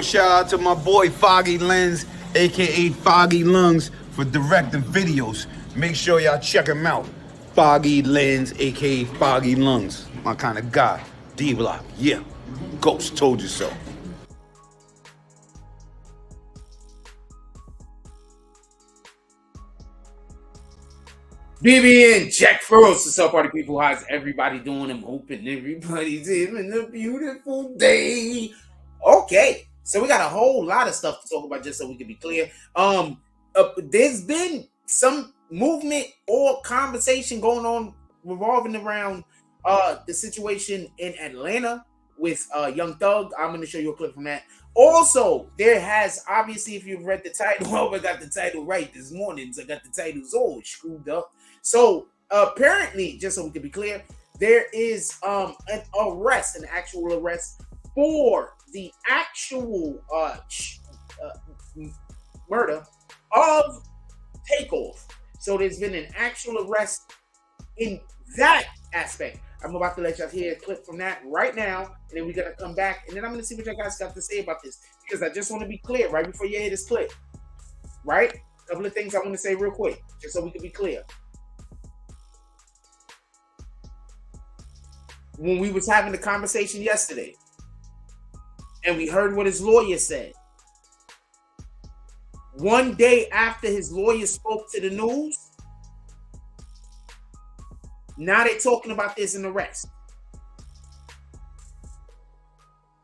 Shout out to my boy Foggy Lens, aka Foggy Lungs, for directing videos. Make sure y'all check him out. Foggy Lens, aka Foggy Lungs. My kind of guy. D-Block, yeah. Ghost told you so. BBN, Jack Frost. What's up, party people? How's everybody doing? I'm hoping everybody's having a beautiful day. Okay, so we got a whole lot of stuff to talk about, just so we can be clear. There's been some movement or conversation going on revolving around the situation in Atlanta with Young Thug. I'm going to show you a clip from that. Also, there has, obviously, if you've read the title, well, I got the title right this morning, so I got the titles all screwed up. So, apparently, just so we can be clear, there is an actual arrest for the actual murder of Takeoff. So, there's been an actual arrest in that aspect. I'm about to let y'all hear a clip from that right now, and then we're going to come back, and then I'm going to see what you guys got to say about this, because I just want to be clear right before you hear this clip, right? A couple of things I want to say real quick, just so we can be clear. When we was having the conversation yesterday, and we heard what his lawyer said, one day after his lawyer spoke to the news, now they're talking about this an arrest.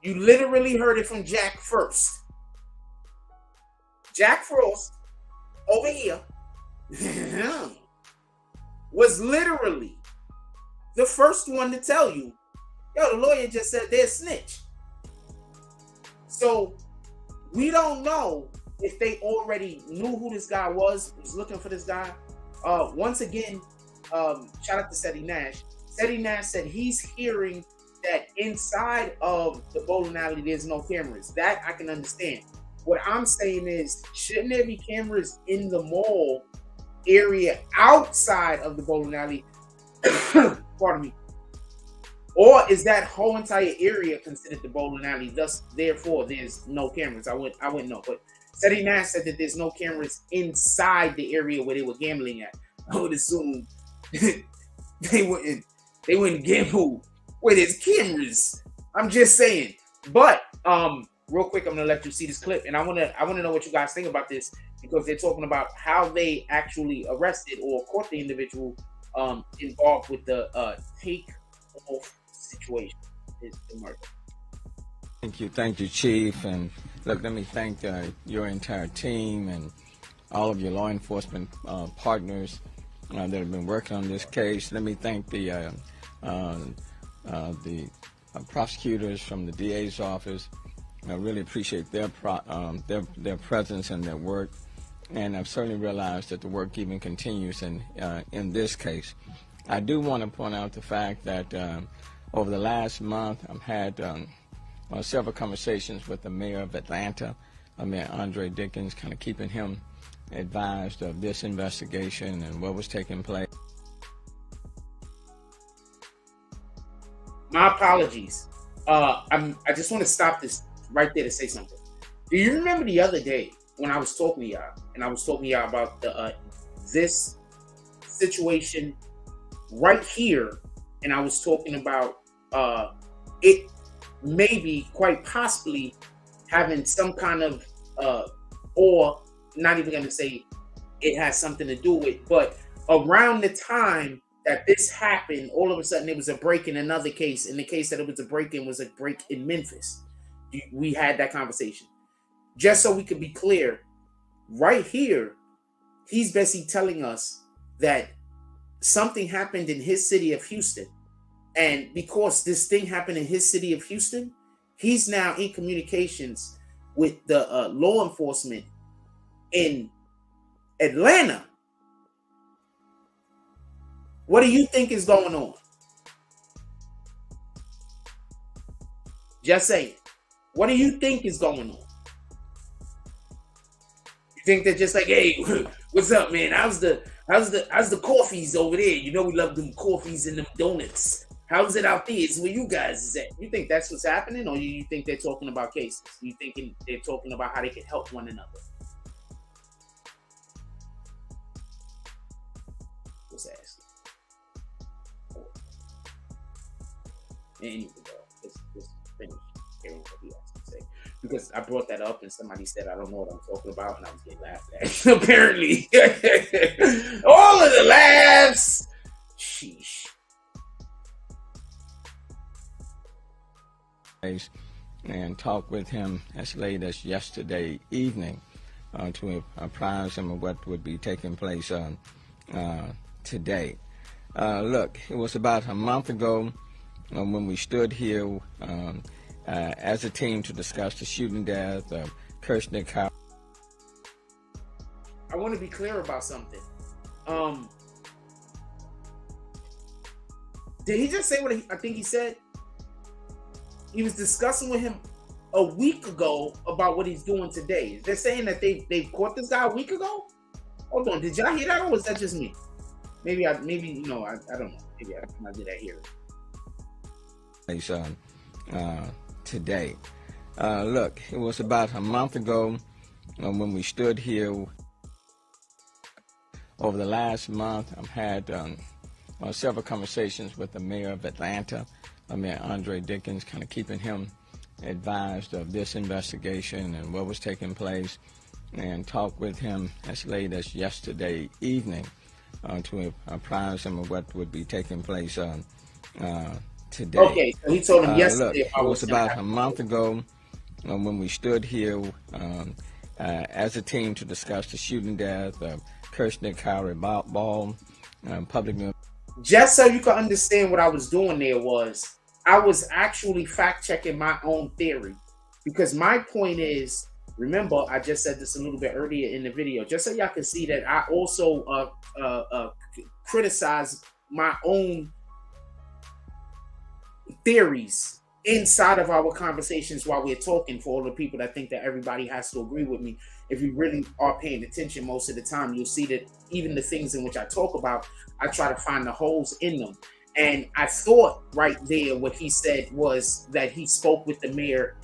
You literally heard it from Jack first. Jack Frost, over here, was literally the first one to tell you, yo, the lawyer just said they're snitch. So we don't know if they already knew who this guy was looking for this guy. Once again, shout out to Seti Nash. Seti Nash said he's hearing that inside of the bowling alley there's no cameras. That I can understand. What I'm saying is, shouldn't there be cameras in the mall area outside of the bowling alley? Pardon me. Or is that whole entire area considered the bowling alley? Thus, therefore, there's no cameras. I wouldn't know. But Seti Nash said that there's no cameras inside the area where they were gambling at. I would assume they wouldn't gamble where there's cameras. I'm just saying. But real quick, I'm gonna let you see this clip, and I wanna know what you guys think about this, because they're talking about how they actually arrested or caught the individual involved with the Takeoff situation. Is the murder. Thank you, Chief. And look, let me thank your entire team and all of your law enforcement partners that have been working on this case. Let me thank the prosecutors from the DA's office. I really appreciate their presence and their work, and I've certainly realized that the work even continues in this case. I do want to point out the fact that over the last month, I've had several conversations with the mayor of Atlanta, Mayor Andre Dickens, kind of keeping him advised of this investigation and what was taking place. My apologies. I just want to stop this right there to say something. Do you remember the other day when I was talking to y'all, and I was talking to y'all about the this situation right here, and I was talking about it maybe quite possibly having some kind of or not even going to say it has something to do with, but around the time that this happened, all of a sudden there was a break in another case. In the case that it was a break-in, was a break in Memphis. We had that conversation. Just so we could be clear, right here, he's basically telling us that something happened in his city of Houston. And because this thing happened in his city of Houston, he's now in communications with the law enforcement in Atlanta. What do you think is going on? Just saying. What do you think is going on? You think they're just like, hey, what's up, man? How's the coffees over there? You know we love them coffees and them donuts. How's it out there? It's where you guys is at. You think that's what's happening, or you think they're talking about cases? You thinking they're talking about how they can help one another? Just asking. Anyway, let's finish hearing what he has to say. Because I brought that up and somebody said, I don't know what I'm talking about, and I was getting laughed at. Apparently. All of the laughs. Sheesh. And talk with him as late as yesterday evening to apprise him of what would be taking place today. Look, it was about a month ago when we stood here as a team to discuss the shooting death of Kirshner Cow. I want to be clear about something. Did he just say what I think he said? He was discussing with him a week ago about what he's doing today. They're saying that they caught this guy a week ago? Hold on, did y'all hear that, or was that just me? Maybe I don't know. Maybe I did I hear it? Today. Look, it was about a month ago when we stood here. Over the last month, I've had several conversations with the mayor of Atlanta, Mayor Andre Dickens, kind of keeping him advised of this investigation and what was taking place, and talked with him as late as yesterday evening to apprise him of what would be taking place today. Okay, so he told him yesterday. Look, it was about a month ago when we stood here as a team to discuss the shooting death of Kirshner Cow Ball, public. Just so you can understand what I was doing there was, I was actually fact-checking my own theory. Because my point is, remember, I just said this a little bit earlier in the video, just so y'all can see that I also criticize my own theories inside of our conversations while we're talking, for all the people that think that everybody has to agree with me. If you really are paying attention most of the time, you'll see that even the things in which I talk about, I try to find the holes in them. And I thought right there what he said was that he spoke with the mayor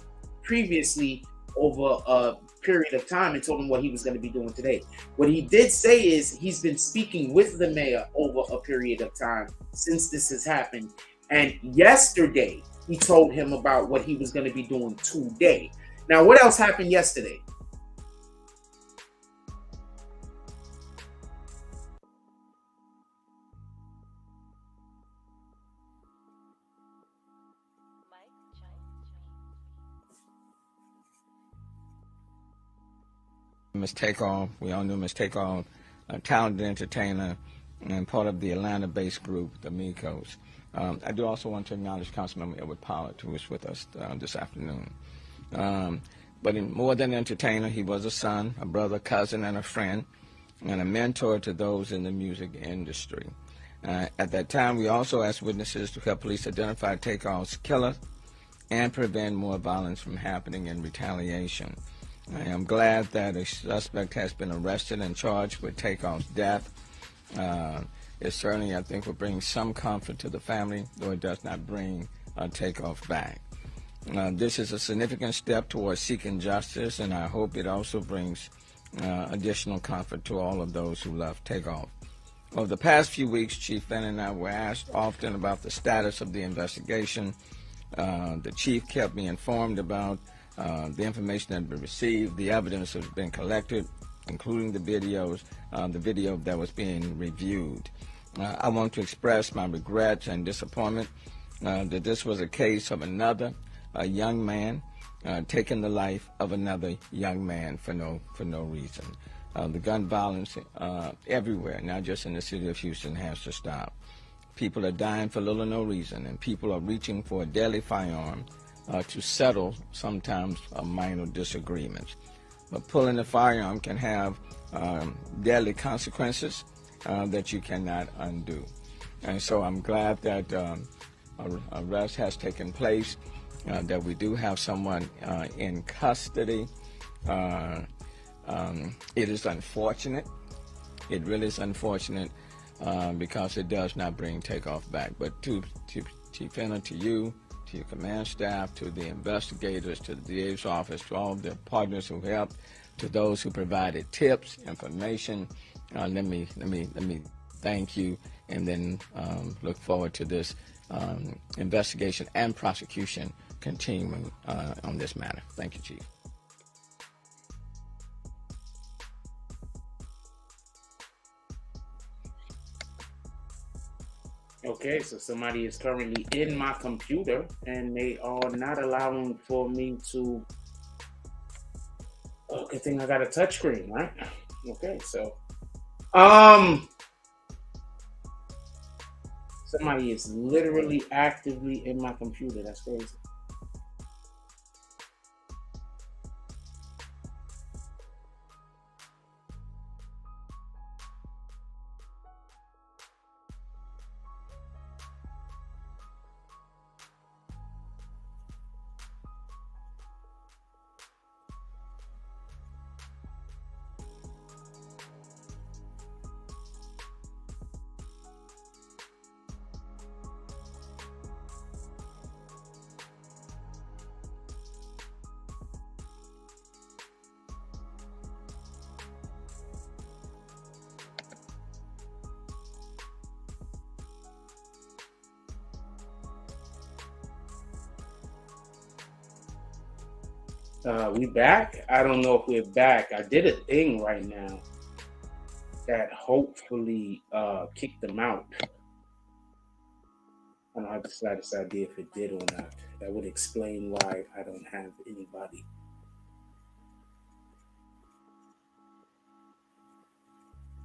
previously over a period of time and told him what he was going to be doing today. What he did say is he's been speaking with the mayor over a period of time since this has happened. And yesterday, he told him about what he was going to be doing today. Now, what else happened yesterday? Ms. Takeoff, we all knew Ms. Takeoff, a talented entertainer and part of the Atlanta-based group, the Migos. I do also want to acknowledge Councilmember Edward Pollard, who was with us this afternoon. But more than an entertainer, he was a son, a brother, cousin, and a friend, and a mentor to those in the music industry. At that time, we also asked witnesses to help police identify Takeoff's killer and prevent more violence from happening in retaliation. I am glad that a suspect has been arrested and charged with Takeoff's death. It certainly, I think, will bring some comfort to the family, though it does not bring Takeoff back. This is a significant step towards seeking justice, and I hope it also brings additional comfort to all of those who love Takeoff. Over the past few weeks, Chief Fenn and I were asked often about the status of the investigation. The chief kept me informed about the information that had been received, the evidence that had been collected, including the video that was being reviewed. I want to express my regrets and disappointment that this was a case of another young man taking the life of another young man for no reason. The gun violence everywhere, not just in the city of Houston, has to stop. People are dying for little or no reason, and people are reaching for a deadly firearm to settle sometimes minor disagreements. But pulling a firearm can have deadly consequences that you cannot undo. And so I'm glad that arrest has taken place, that we do have someone in custody. It is unfortunate. It really is unfortunate because it does not bring Takeoff back. But to Chief Henner, to you, to your command staff, to the investigators, to the DA's office, to all of their partners who helped, to those who provided tips, information. Let me thank you, and then look forward to this investigation and prosecution continuing on this matter. Thank you, Chief. Okay, so somebody is currently in my computer and they are not allowing for me to. Oh, good thing I got a touchscreen, right? Okay, so somebody is literally actively in my computer. That's crazy. We back? I don't know if we're back. I did a thing right now that hopefully kicked them out. I don't have the slightest idea if it did or not. That would explain why I don't have anybody.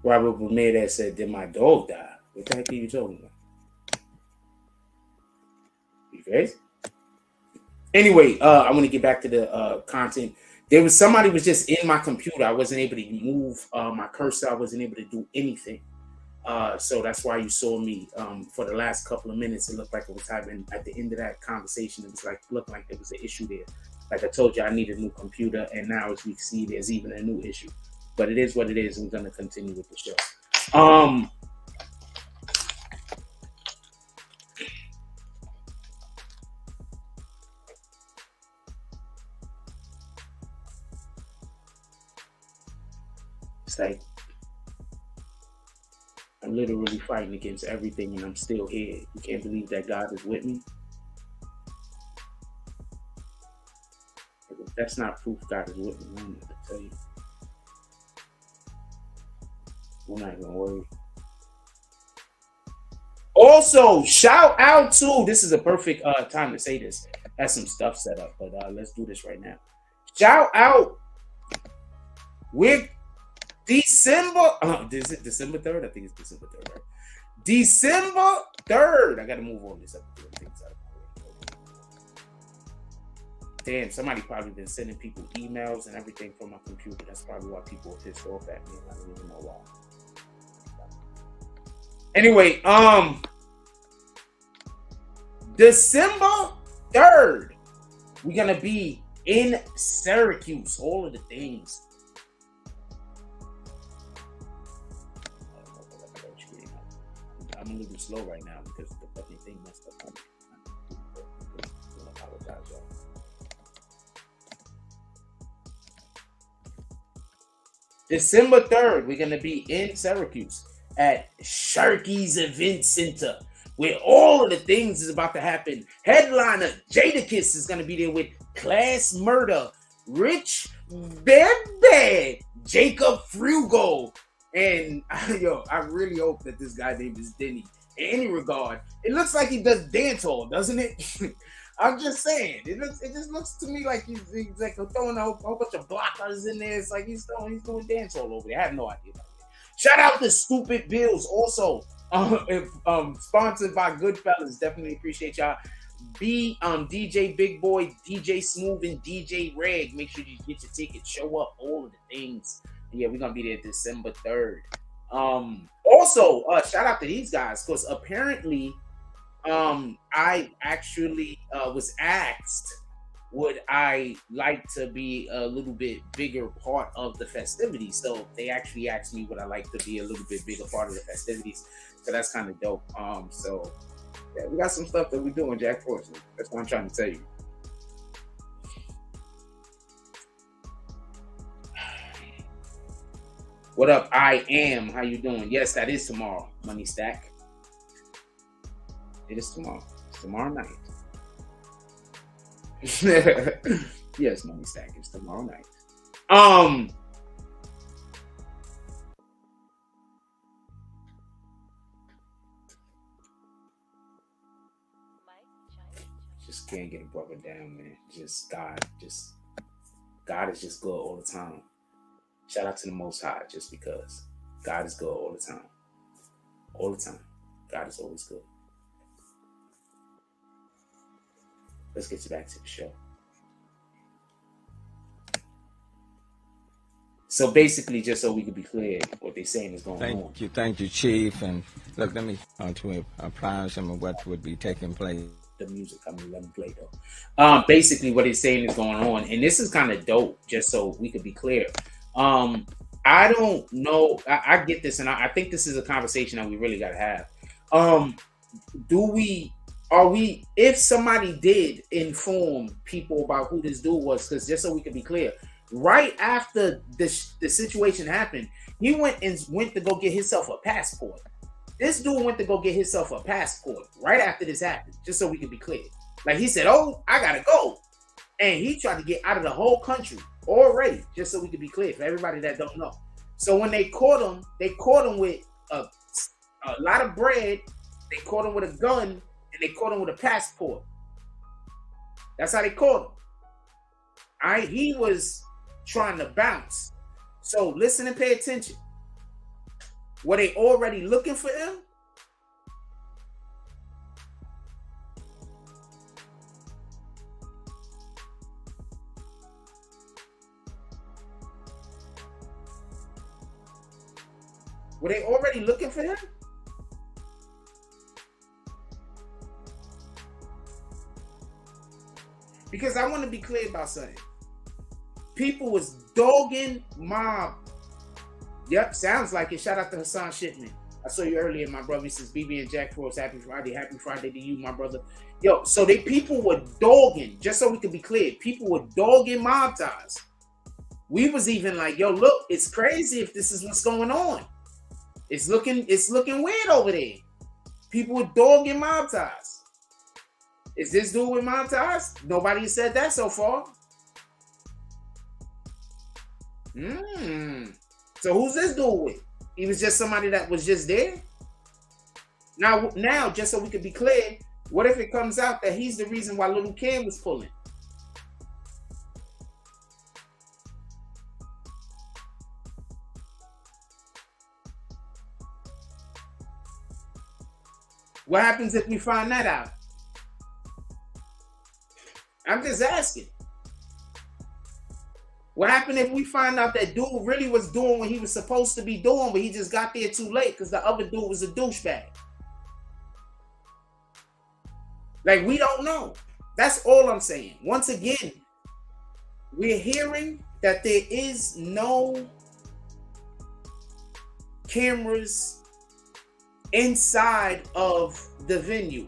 Robert Ramirez said, "Did my dog die?" What the heck are you talking about? You guys? Anyway, I want to get back to the content. There was somebody was just in my computer. I wasn't able to move my cursor. I wasn't able to do anything. So that's why you saw me for the last couple of minutes. It looked like it was happening. At the end of that conversation, it was like looked like there was an issue there. Like I told you, I need a new computer, and now as we see, there's even a new issue. But it is what it is. I'm going to continue with the show. It's like I'm literally fighting against everything and I'm still here. You can't believe that God is with me. If that's not proof God is with me, I'm not gonna tell you. We're not gonna worry. Also, shout out to, this is a perfect time to say this. Has some stuff set up, but let's do this right now. Shout out with December, is it December 3rd? I think it's December 3rd, right? December 3rd. I got to move all this up. Damn, somebody probably been sending people emails and everything from my computer. That's probably why people are pissed off at me. I don't even know why. Anyway, December 3rd, we're going to be in Syracuse. All of the things. I'm a little slow right now because the fucking thing messed up on me. I apologize, y'all. December 3rd, we're going to be in Syracuse at Sharky's Event Center, where all of the things is about to happen. Headliner Jadakiss is going to be there with Class Murder, Rich Bebe, Jacob Frugal. And yo, I really hope that this guy named is Denny. In any regard, it looks like he does dancehall, doesn't it? I'm just saying, it just looks to me like he's like throwing a whole bunch of blockers in there. It's like he's doing dancehall over there. I have no idea about that. Shout out to Stupid Bills, also sponsored by Goodfellas. Definitely appreciate y'all. DJ Big Boy, DJ Smooth, and DJ Reg. Make sure you get your tickets. Show up, all of the things. Yeah, we're gonna be there December 3rd. Also, shout out to these guys because apparently, I actually was asked, would I like to be a little bit bigger part of the festivities? So they actually asked me would I like to be a little bit bigger part of the festivities. So that's kind of dope. So Yeah, we got some stuff that we're doing, Jack Force. That's what I'm trying to tell you. What up? I am. How you doing? Yes, that is tomorrow. Money Stack. It is tomorrow. It's tomorrow night. Yes, Money Stack. It's tomorrow night. Just can't get a brother down, man. God is just good all the time. Shout out to the Most High, just because God is good all the time. All the time. God is always good. Let's get you back to the show. So basically, just so we can be clear, what they're saying is going on. Thank you, Chief. And look, let me to apprise some of what would be taking place. The music, let me play though. Basically, what it's saying is going on, and this is kind of dope. Just so we could be clear. I don't know. I get this, and I think this is a conversation that we really got to have. If somebody did inform people about who this dude was, because just so we can be clear, right after the situation happened, he went to go get himself a passport. This dude went to go get himself a passport right after this happened, just so we can be clear. Like he said, "Oh, I gotta go," and he tried to get out of the whole country already, just so we can be clear for everybody that don't know. So when they caught him with a lot of bread, they caught him with a gun, and they caught him with a passport. That's how they caught him. He was trying to bounce. So listen and pay attention. Were they already looking for him? Were they already looking for him? Because I want to be clear about something. People was dogging Mob. Yep, sounds like it. Shout out to Hassan Shipman. I saw you earlier, my brother. He says, BB and Jack Force, happy Friday. Happy Friday to you, my brother. Yo, so people were dogging, just so we can be clear, people were dogging Mob Ties. We was even like, yo, look, it's crazy if this is what's going on. It's looking weird over there. People were dogging Mob Ties. Is this dude with Mob Ties? Nobody said that so far. So who's this dude with? He was just somebody that was just there? Now, just so we could be clear, what if it comes out that he's the reason why Little Kim was pulling? What happens if we find that out? I'm just asking. What happened if we find out that dude really was doing what he was supposed to be doing, but he just got there too late because the other dude was a douchebag? Like, we don't know. That's all I'm saying. Once again, we're hearing that there is no cameras inside of the venue.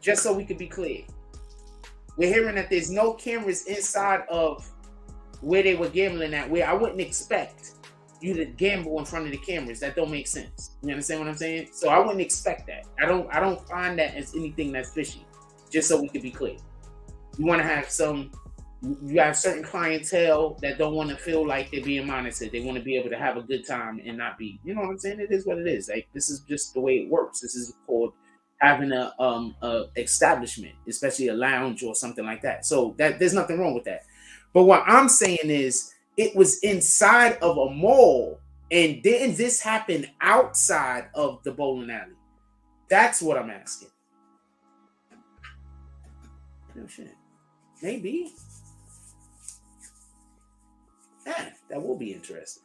Just so we could be clear. We're hearing that there's no cameras inside of where they were gambling at, where I wouldn't expect you to gamble in front of the cameras. That don't make sense. You understand what I'm saying? So I wouldn't expect that. I don't find that as anything that's fishy. Just so we could be clear. You want to have you have certain clientele that don't want to feel like they're being monitored. They want to be able to have a good time and not be, you know what I'm saying? It is what it is. Like, this is just the way it works. This is called having a establishment, especially a lounge or something like that. So that there's nothing wrong with that. But what I'm saying is, it was inside of a mall, and didn't this happen outside of the bowling alley? That's what I'm asking. No shit. Maybe. Yeah, that will be interesting.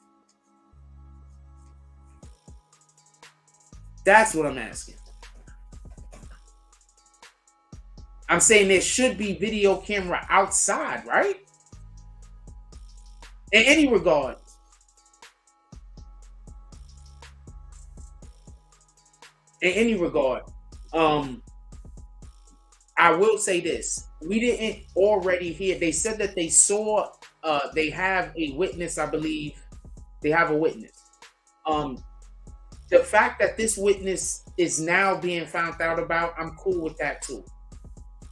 That's what I'm asking. I'm saying there should be video camera outside, right? In any regard. In any regard. I will say this: we didn't already hear. They said that they saw. They have a witness, I believe. They have a witness. The fact that this witness is now being found out about, I'm cool with that too.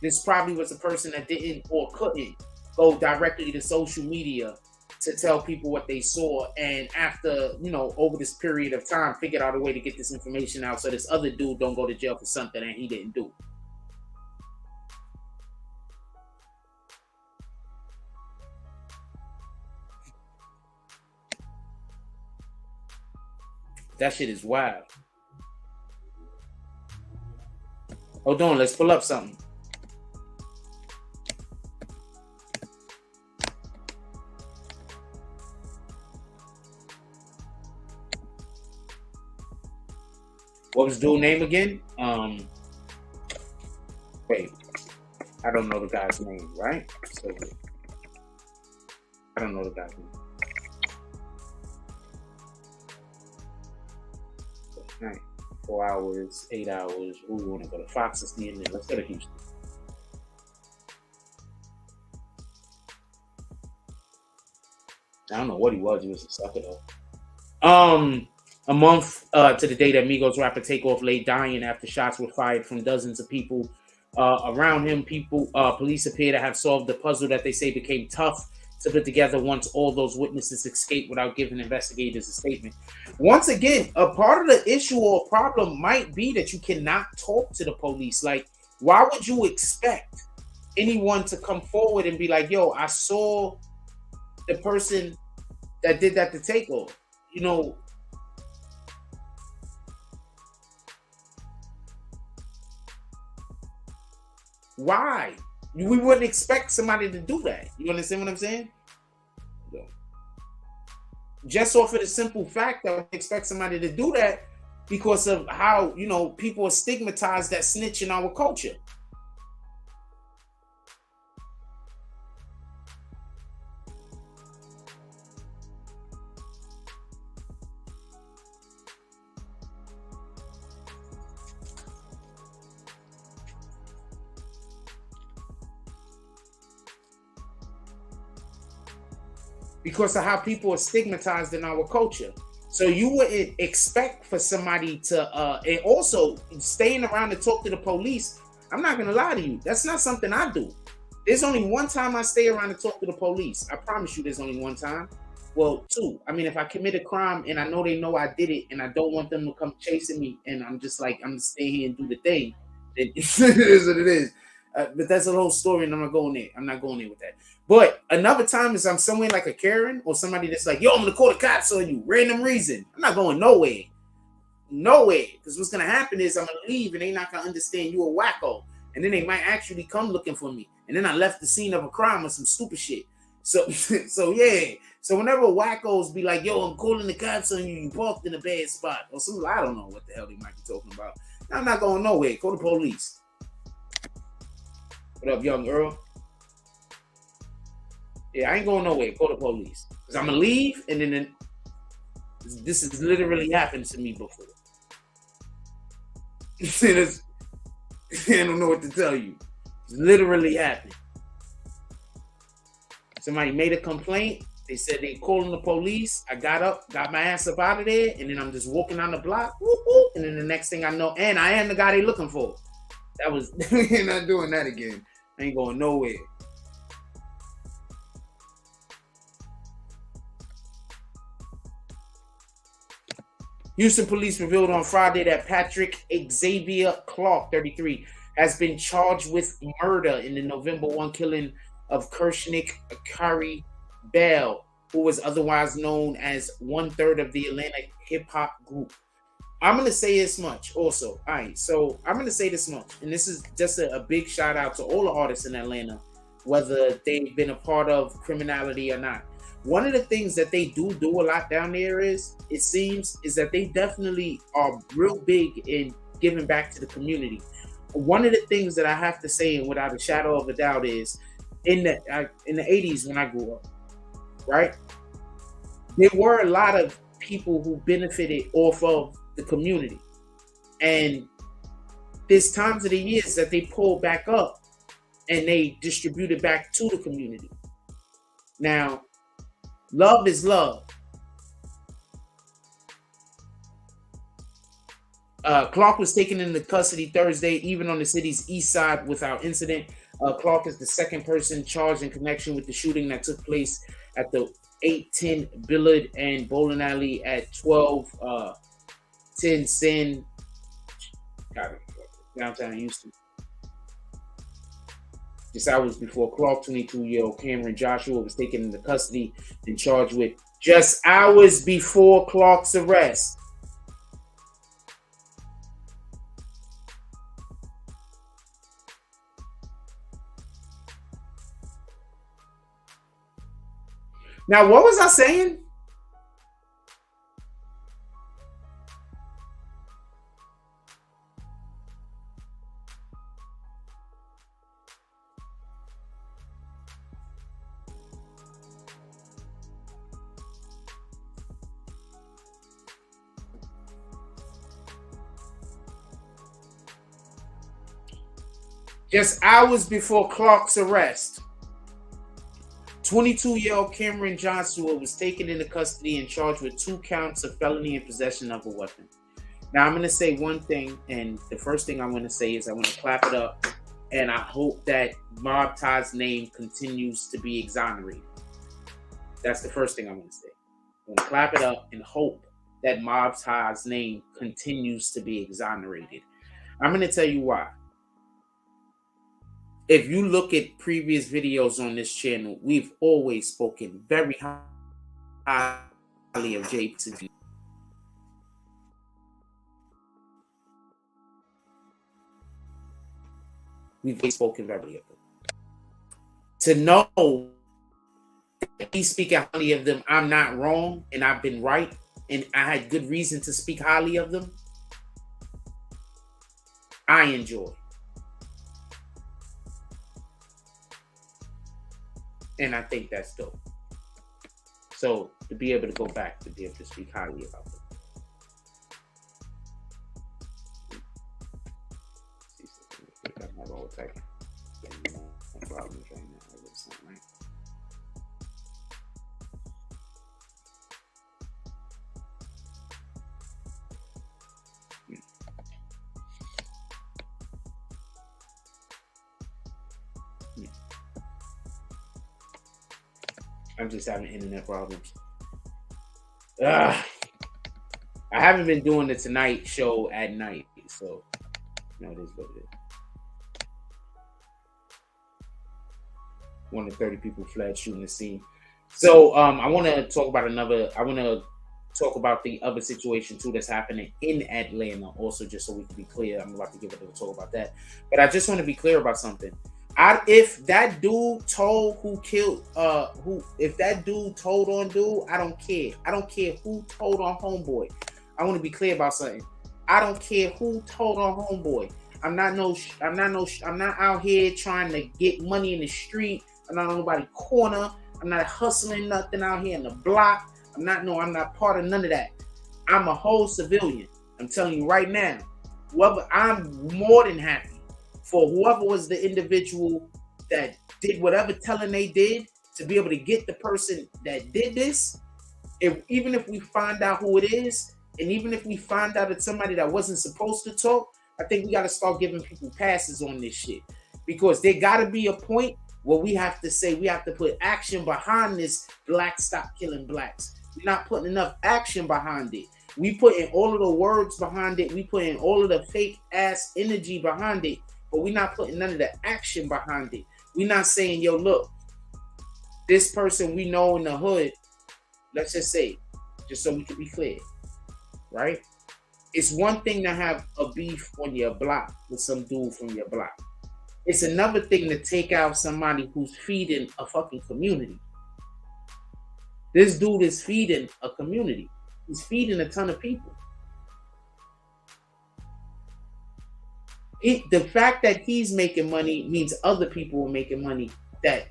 This probably was a person that didn't or couldn't go directly to social media to tell people what they saw, and after, you know, over this period of time, figured out a way to get this information out so this other dude don't go to jail for something that he didn't do. That shit is wild. Hold on, let's pull up something. What was the dude's name again? Wait, I don't know the guy's name, right? So I don't know the guy's name. Right. 4 hours, 8 hours. Ooh, we want to go to Fox or CNN. Let's go to Houston. I don't know what he was. He was a sucker though. A month to the day that Migos rapper Takeoff lay dying after shots were fired from dozens of people around him. Police appear to have solved the puzzle that they say became tough to put together once all those witnesses escaped without giving investigators a statement. Once again, a part of the issue or problem might be that you cannot talk to the police. Like, why would you expect anyone to come forward and be like, yo, I saw the person that did that to Takeoff? You know, why? We wouldn't expect somebody to do that. You understand what I'm saying? Just off of the simple fact that I would expect somebody to do that because of how, you know, people are stigmatized that snitch in our culture. Because of how people are stigmatized in our culture. So you wouldn't expect for somebody to, and also staying around to talk to the police. I'm not going to lie to you. That's not something I do. There's only one time I stay around to talk to the police. I promise you there's only one time. Well, two. I mean, if I commit a crime and I know they know I did it and I don't want them to come chasing me and I'm just like, I'm going to stay here and do the thing, then it is what it is. But that's a whole story and I'm not going there. I'm not going there with that. But another time is I'm somewhere like a Karen or somebody that's like, yo, I'm going to call the cops on you. Random reason. I'm not going nowhere. Nowhere. Because what's going to happen is I'm going to leave and they're not going to understand you a wacko. And then they might actually come looking for me. And then I left the scene of a crime or some stupid shit. So yeah. So whenever wackos be like, yo, I'm calling the cops on you. You parked in a bad spot. Or something, I don't know what the hell they might be talking about. I'm not going nowhere. Call the police. What up, young Earl? Yeah, I ain't going nowhere. Call the police. Because I'm going to leave, and then this has literally happened to me before. I don't know what to tell you. It's literally happened. Somebody made a complaint. They said they calling the police. I got up, got my ass up out of there, and then I'm just walking down the block, whoop, whoop, and then the next thing I know, and I am the guy they looking for. That was, you're not doing that again. I ain't going nowhere. Houston police revealed on Friday that Patrick Xavier Clark, 33, has been charged with murder in the November 1 killing of Kershnick Akari Bell, who was otherwise known as 1/3 of the Atlanta hip-hop group. I'm going to say this much also. All right, so I'm going to say this much, and this is just a big shout out to all the artists in Atlanta, whether they've been a part of criminality or not. One of the things that they do a lot down there is, it seems, is that they definitely are real big in giving back to the community. One of the things that I have to say, and without a shadow of a doubt, is in the 80s when I grew up, right? There were a lot of people who benefited off of the community. And there's times of the years that they pull back up and they distribute it back to the community. Now, love is love. Clark was taken into custody Thursday, even on the city's east side, without incident. Clark is the second person charged in connection with the shooting that took place at the 810 Billard and Bowling Alley at 1210 Sin, downtown Houston. Just hours before Clark, 22-year-old Cameron Joshua was taken into custody and charged with just hours before Clark's arrest. Now, what was I saying? Just hours before Clark's arrest, 22-year-old Cameron Joshua was taken into custody and charged with 2 counts of felony in possession of a weapon. Now, I'm going to say one thing, and the first thing I'm going to say is I want to clap it up, and I hope that Mob Ty's name continues to be exonerated. That's the first thing I'm going to say. I'm going to clap it up and hope that Mob Ty's name continues to be exonerated. I'm going to tell you why. If you look at previous videos on this channel, we've always spoken very highly of Beatz. We've spoken very of them. To know that he's speaking highly of them, I'm not wrong, and I've been right, and I had good reason to speak highly of them, I enjoy. And I think that's dope. So to be able to go back, to be able to speak highly about them. I'm just having internet problems. I haven't been doing the Tonight Show at night, so you know, it is what it is. One of 30 people fled shooting the scene. So I want to talk about the other situation too that's happening in Atlanta also, just so we can be clear. I'm about to give it a talk about that. But I just want to be clear about something. If that dude told if that dude told on dude, I don't care. I don't care who told on homeboy. I want to be clear about something. I don't care who told on homeboy. I'm not out here trying to get money in the street. I'm not on nobody's corner. I'm not hustling nothing out here in the block. I'm not part of none of that. I'm a whole civilian. I'm telling you right now, I'm more than happy for whoever was the individual that did whatever telling they did to be able to get the person that did this. Even if we find out who it is, and even if we find out it's somebody that wasn't supposed to talk, I think we got to start giving people passes on this shit. Because there got to be a point where we have to say, we have to put action behind this black stop killing blacks. We're not putting enough action behind it. We put in all of the words behind it. We put in all of the fake ass energy behind it. But we're not putting none of the action behind it. We're not saying, yo, look, this person we know in the hood, let's just say, just so we can be clear, right? It's one thing to have a beef on your block with some dude from your block. It's another thing to take out somebody who's feeding a fucking community. This dude is feeding a community. He's feeding a ton of people. The fact that he's making money means other people are making money that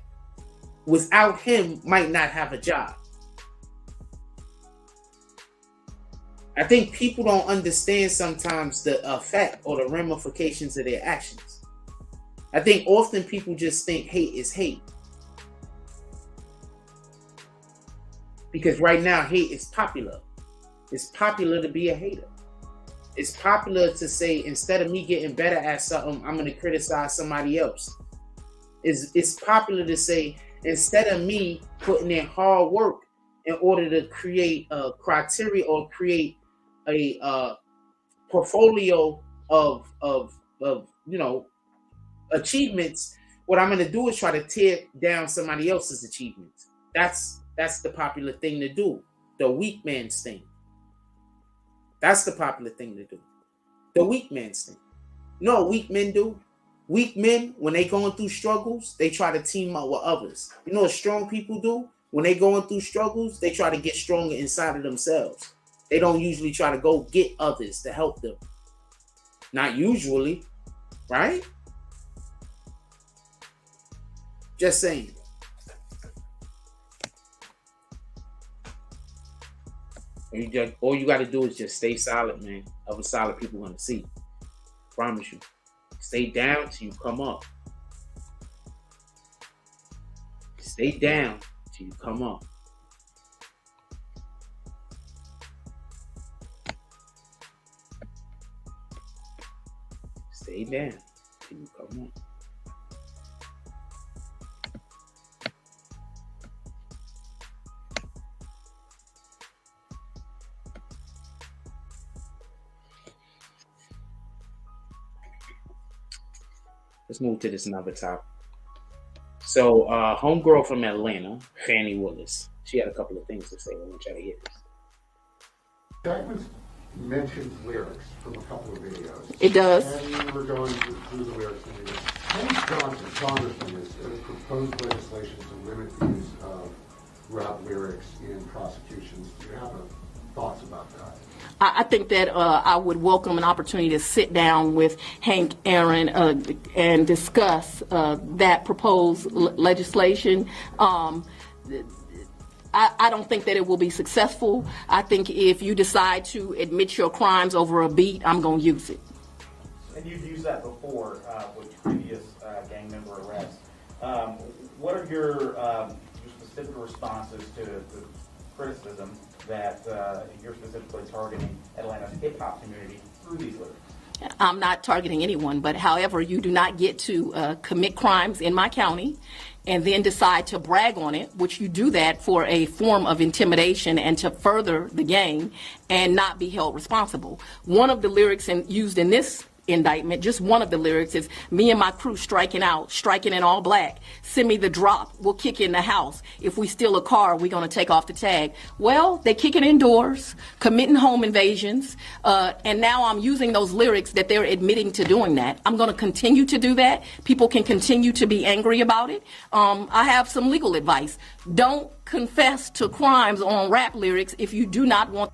without him might not have a job. I think people don't understand sometimes the effect or the ramifications of their actions. I think often people just think hate is hate. Because right now, hate is popular. It's popular to be a hater. It's popular to say, instead of me getting better at something, I'm going to criticize somebody else. It's popular to say, instead of me putting in hard work in order to create a criteria or create a portfolio of achievements, what I'm going to do is try to tear down somebody else's achievements. That's the popular thing to do. The weak man's thing. That's the popular thing to do. The weak man's thing. You know what weak men do? Weak men, when they going through struggles, they try to team up with others. You know what strong people do? When they going through struggles, they try to get stronger inside of themselves. They don't usually try to go get others to help them. Not usually, right? Just saying. All you got to do is just stay solid, man. Other solid people gonna see. Promise you. Stay down till you come up. Stay down till you come up. Stay down till you come up. Let's move to this another topic. So, homegirl from Atlanta, Fannie Willis, she had a couple of things to say. I want y'all to hear this. Indictment mentions lyrics from a couple of videos. It does. And we're going through the lyrics. James Johnson, congressman, has proposed legislation to limit the use of rap lyrics in prosecutions. Do you have thoughts about that? I think that I would welcome an opportunity to sit down with Hank Aaron and discuss that proposed legislation. I don't think that it will be successful. I think if you decide to admit your crimes over a beat, I'm going to use it. And you've used that before with previous gang member arrests. What are your specific responses to the criticism that you're specifically targeting Atlanta's hip-hop community through these lyrics? I'm not targeting anyone, but however, you do not get to commit crimes in my county and then decide to brag on it, which you do that for a form of intimidation and to further the gang and not be held responsible. One of the lyrics used in this indictment, just one of the lyrics, is me and my crew striking out, striking in all black. Send me the drop, we'll kick in the house. If we steal a car, we're going to take off the tag. Well, they kicking indoors, committing home invasions, and now I'm using those lyrics that they're admitting to doing that. I'm going to continue to do that. People can continue to be angry about it. I have some legal advice. Don't confess to crimes on rap lyrics if you do not want.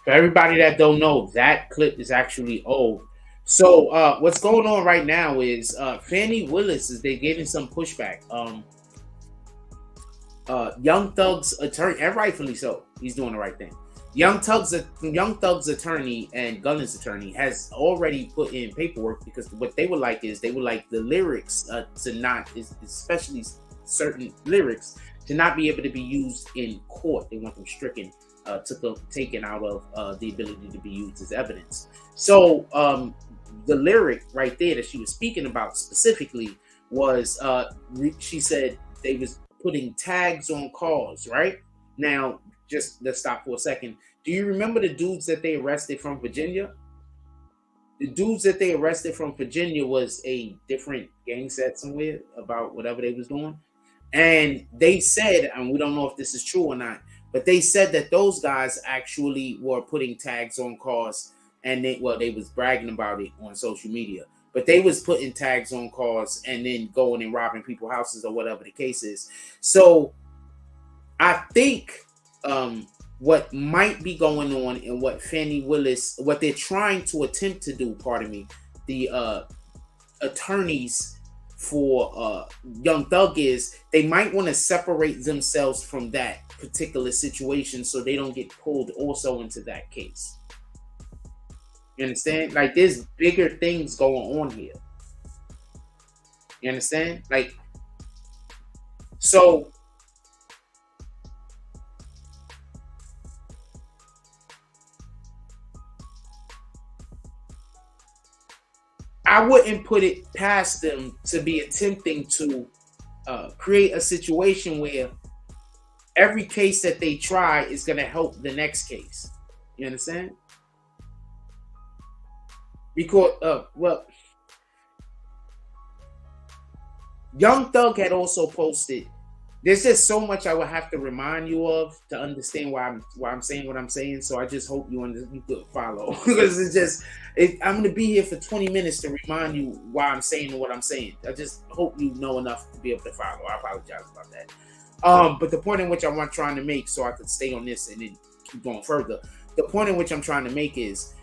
For everybody that don't know, that clip is actually old. So what's going on right now is Fannie Willis they're getting some pushback. Young Thug's attorney, and rightfully so, he's doing the right thing. Young Thug's attorney and Gunner's attorney has already put in paperwork, because what they would like is they would like the lyrics to not, especially certain lyrics, to not be able to be used in court. They want them stricken. Taken out of the ability to be used as evidence. So the lyric right there that she was speaking about specifically was, she said they was putting tags on cars, right? Now, just let's stop for a second. Do you remember the dudes that they arrested from Virginia? The dudes that they arrested from Virginia was a different gang set somewhere about whatever they was doing. And they said, and we don't know if this is true or not, but they said that those guys actually were putting tags on cars, and they was bragging about it on social media. But they was putting tags on cars and then going and robbing people's houses or whatever the case is. So I think what might be going on and what Fannie Willis, what they're trying to attempt to do, the attorneys for Young Thug is they might want to separate themselves from that particular situation so they don't get pulled also into that case. You understand? Like, there's bigger things going on here. You understand? Like, so I wouldn't put it past them to be attempting to create a situation where every case that they try is going to help the next case. You understand? Because, well, Young Thug had also posted. There's just so much I would have to remind you of to understand why I'm saying what I'm saying. So I just hope you could follow, because it's just I'm gonna be here for 20 minutes to remind you why I'm saying what I'm saying. I just hope you know enough to be able to follow. I apologize about that. But the point in which I'm trying to make, so I could stay on this and then keep going further. The point in which I'm trying to make is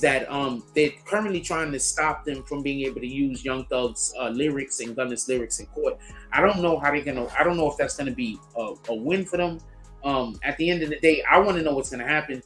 that they're currently trying to stop them from being able to use Young Thug's lyrics and Gunna's lyrics in court. I don't know how they're gonna. I don't know if that's gonna be a win for them. At the end of the day, I want to know what's gonna happen.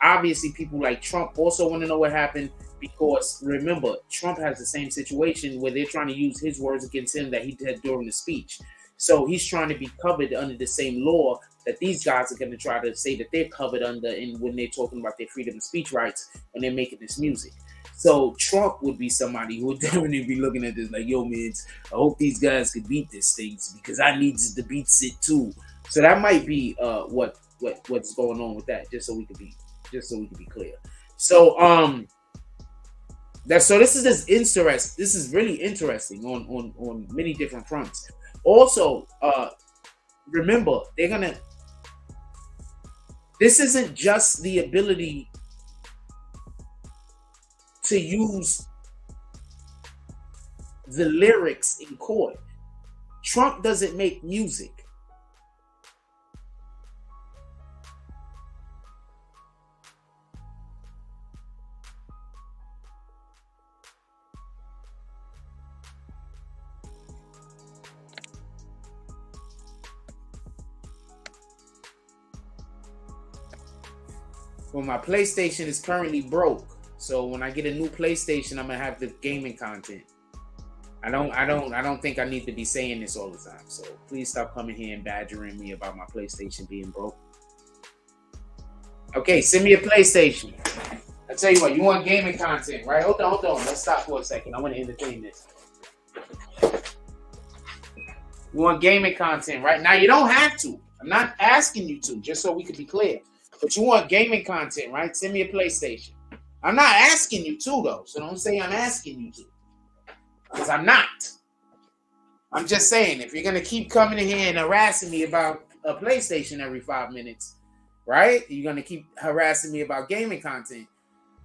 Obviously, people like Trump also want to know what happened, because remember, Trump has the same situation where they're trying to use his words against him that he did during the speech. So he's trying to be covered under the same law that these guys are going to try to say that they're covered under, and when they're talking about their freedom of speech rights when they're making this music. So Trump would be somebody who would definitely be looking at this like, yo, man, I hope these guys could beat this thing because I need to beat it too. So that might be what's going on with that, just so we could be clear. So this is really interesting on many different fronts. Also, remember, this isn't just the ability to use the lyrics in court. Trump doesn't make music. Well, my PlayStation is currently broke, so when I get a new PlayStation, I'm gonna have the gaming content. I don't think I need to be saying this all the time. So please stop coming here and badgering me about my PlayStation being broke. Okay, send me a PlayStation. I tell you what, you want gaming content, right? Hold on. Let's stop for a second. I want to entertain this. You want gaming content, right? Now you don't have to. I'm not asking you to, just so we could be clear. But you want gaming content, right? Send me a PlayStation. I'm not asking you to, though. So don't say I'm asking you to. Because I'm not. I'm just saying, if you're going to keep coming in here and harassing me about a PlayStation every 5 minutes, right? You're going to keep harassing me about gaming content,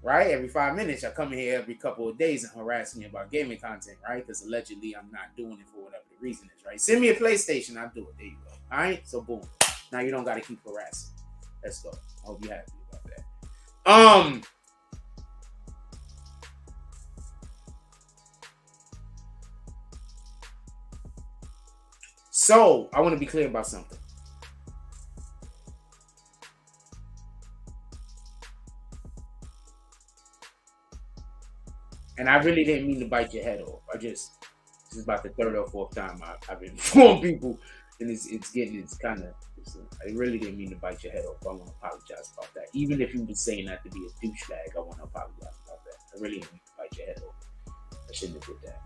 right? Every 5 minutes, I come in here every couple of days and harass me about gaming content, right? Because allegedly I'm not doing it for whatever the reason is, right? Send me a PlayStation, I'll do it. There you go. All right? So boom. Now you don't got to keep harassing. Let's go. I hope you're happy about that. So I want to be clear about something. And I really didn't mean to bite your head off. This is about the third or fourth time I've informed people, and I really didn't mean to bite your head off. I want to apologize about that. Even if you've been saying that to be a douchebag, I want to apologize about that. I really didn't mean to bite your head off. I shouldn't have did that.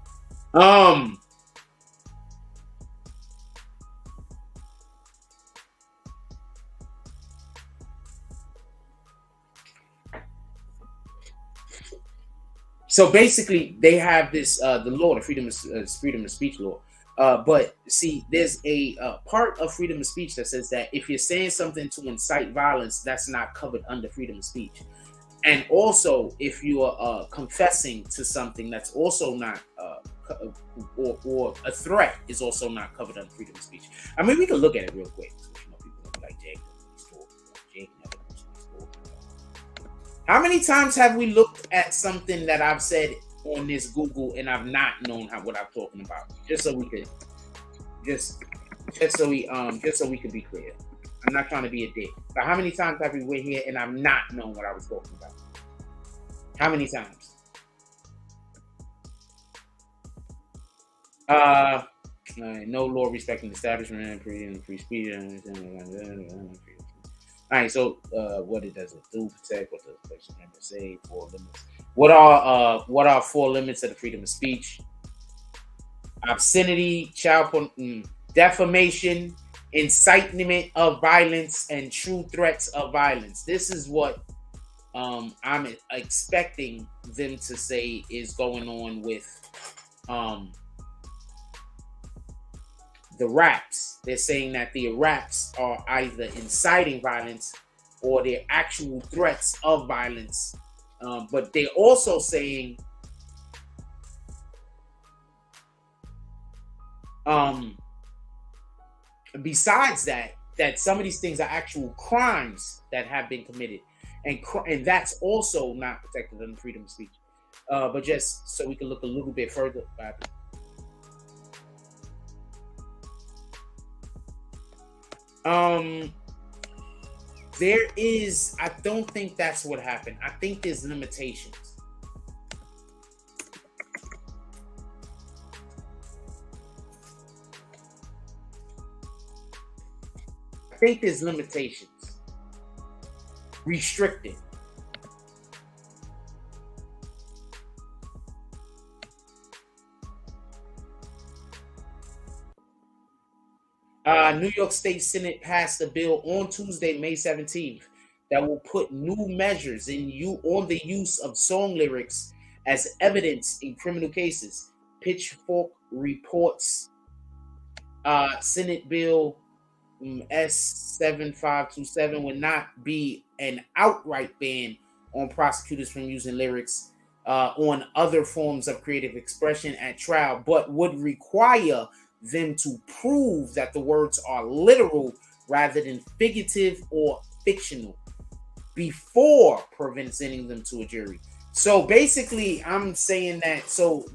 So basically, they have this the law, the freedom of speech law. But see, there's a part of freedom of speech that says that if you're saying something to incite violence, that's not covered under freedom of speech. And also, if you are confessing to something that's also not, or a threat is also not covered under freedom of speech. I mean, we can look at it real quick. People don't like Jake. How many times have we looked at something that I've said on this Google and I've not known what I'm talking about. Just so we could just so we could be clear. I'm not trying to be a dick. But how many times have we been here and I've not known what I was talking about? How many times? No law respecting establishment, free speech. All right, so what it does it do? Protect what the First Amendment say? 4 limits. What are 4 limits of the freedom of speech? Obscenity, defamation, incitement of violence, and true threats of violence. This is what I'm expecting them to say is going on with the raps. They're saying that the raps are either inciting violence or they're actual threats of violence. But they're also saying besides that some of these things are actual crimes that have been committed, and that's also not protected under freedom of speech. But just so we can look a little bit further back. There is, I don't think that's what happened. I think there's limitations. I think there's limitations. Restricted. New York State Senate passed a bill on Tuesday, May 17th, that will put new measures on the use of song lyrics as evidence in criminal cases. Pitchfork reports Senate Bill S7527 would not be an outright ban on prosecutors from using lyrics on other forms of creative expression at trial, but would require them to prove that the words are literal rather than figurative or fictional before presenting them to a jury. So basically, I'm saying that,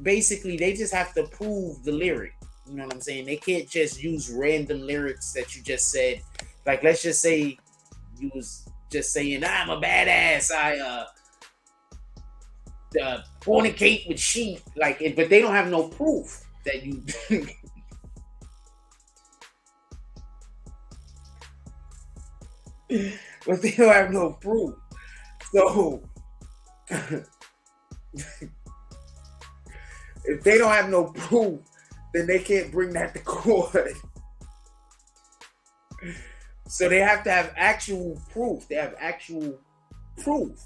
they just have to prove the lyric. You know what I'm saying? They can't just use random lyrics that you just said. Like, let's just say you was just saying, I'm a badass, I fornicate with sheep, but they don't have no proof that you but they don't have no proof. So if they don't have no proof, then they can't bring that to court. So they have to have actual proof. They have actual proof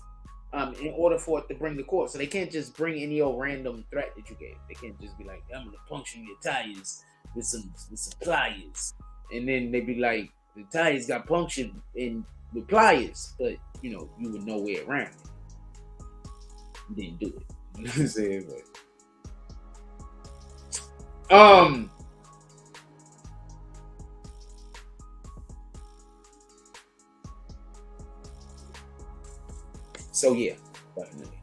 in order for it to bring to court. So they can't just bring any old random threat that you gave. They can't just be like, I'm gonna puncture your tires with some pliers, and then they be like, the tires got punctured with pliers, but you would know way around it. You didn't do it. You know what I'm saying? But so yeah, definitely.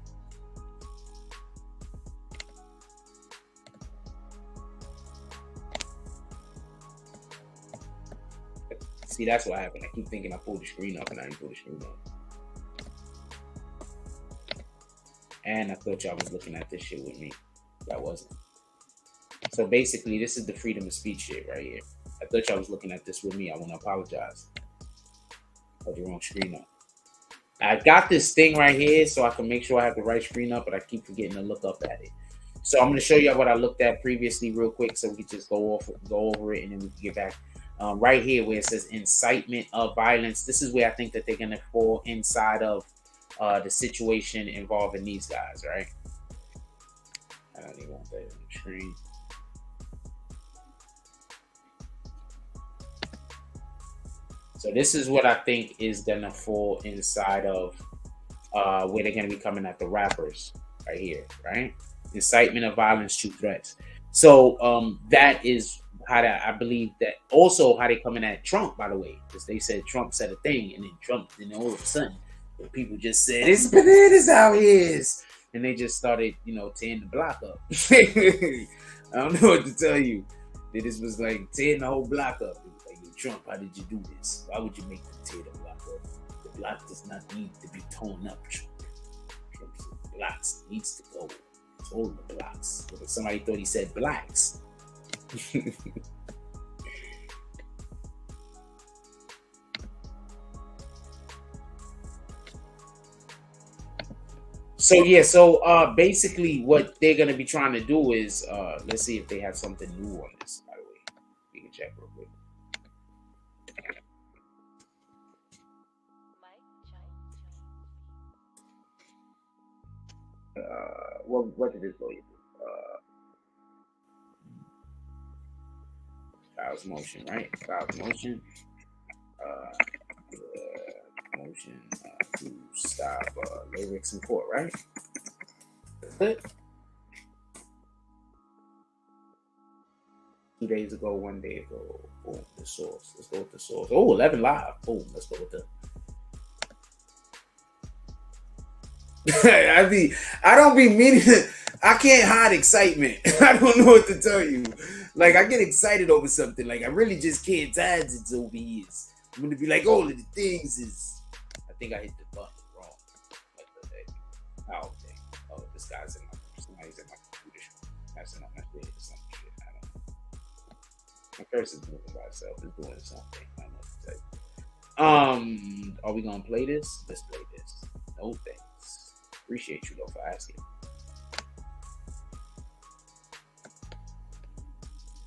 See, that's what happened. I keep thinking I pulled the screen up and I didn't pull the screen up. And I thought y'all was looking at this shit with me. That wasn't. So basically, this is the freedom of speech shit right here. I thought y'all was looking at this with me. I want to apologize. Put the wrong screen up. I got this thing right here so I can make sure I have the right screen up, but I keep forgetting to look up at it. So I'm going to show y'all what I looked at previously real quick so we can just go over it and then we can get back. Right here where it says incitement of violence. This is where I think that they're going to fall inside of the situation involving these guys, right? I don't even want that on the screen. So this is what I think is going to fall inside of where they're going to be coming at the rappers right here, right? Incitement of violence, true threats. So that is how I believe that also how they coming at Trump, by the way, because they said Trump said a thing and then all of a sudden people just said it's bananas out here, and they just started, tearing the block up. I don't know what to tell you. They just was like tearing the whole block up. It was like, "Yo, Trump, how did you do this? Why would you make them tear the block up? The block does not need to be torn up, Trump. Trump's blocks needs to go. All the blocks." But somebody thought he said blacks. So basically what they're gonna be trying to do is let's see if they have something new on this, by the way. We can check real quick. What did this lawyer do? Files motion, right? Files motion. Motion to stop lyrics in court, right? Click. 2 days ago, 1 day ago. Boom, the source. Let's go with the source. Oh, 11 live. Boom, let's go with the. I don't be meaning. I can't hide excitement. I don't know what to tell you. Like, I get excited over something. Like, I really just can't hide it over years. I'm gonna be like, all of the things is. I think I hit the button wrong. What the heck? Oh, okay. Oh, this guy's somebody's in my computer. Messing up my shit or some shit. I don't know. My cursor's moving by itself. It's doing something. I don't know what to tell you. Are we gonna play this? Let's play this. No thanks. Appreciate you though for asking.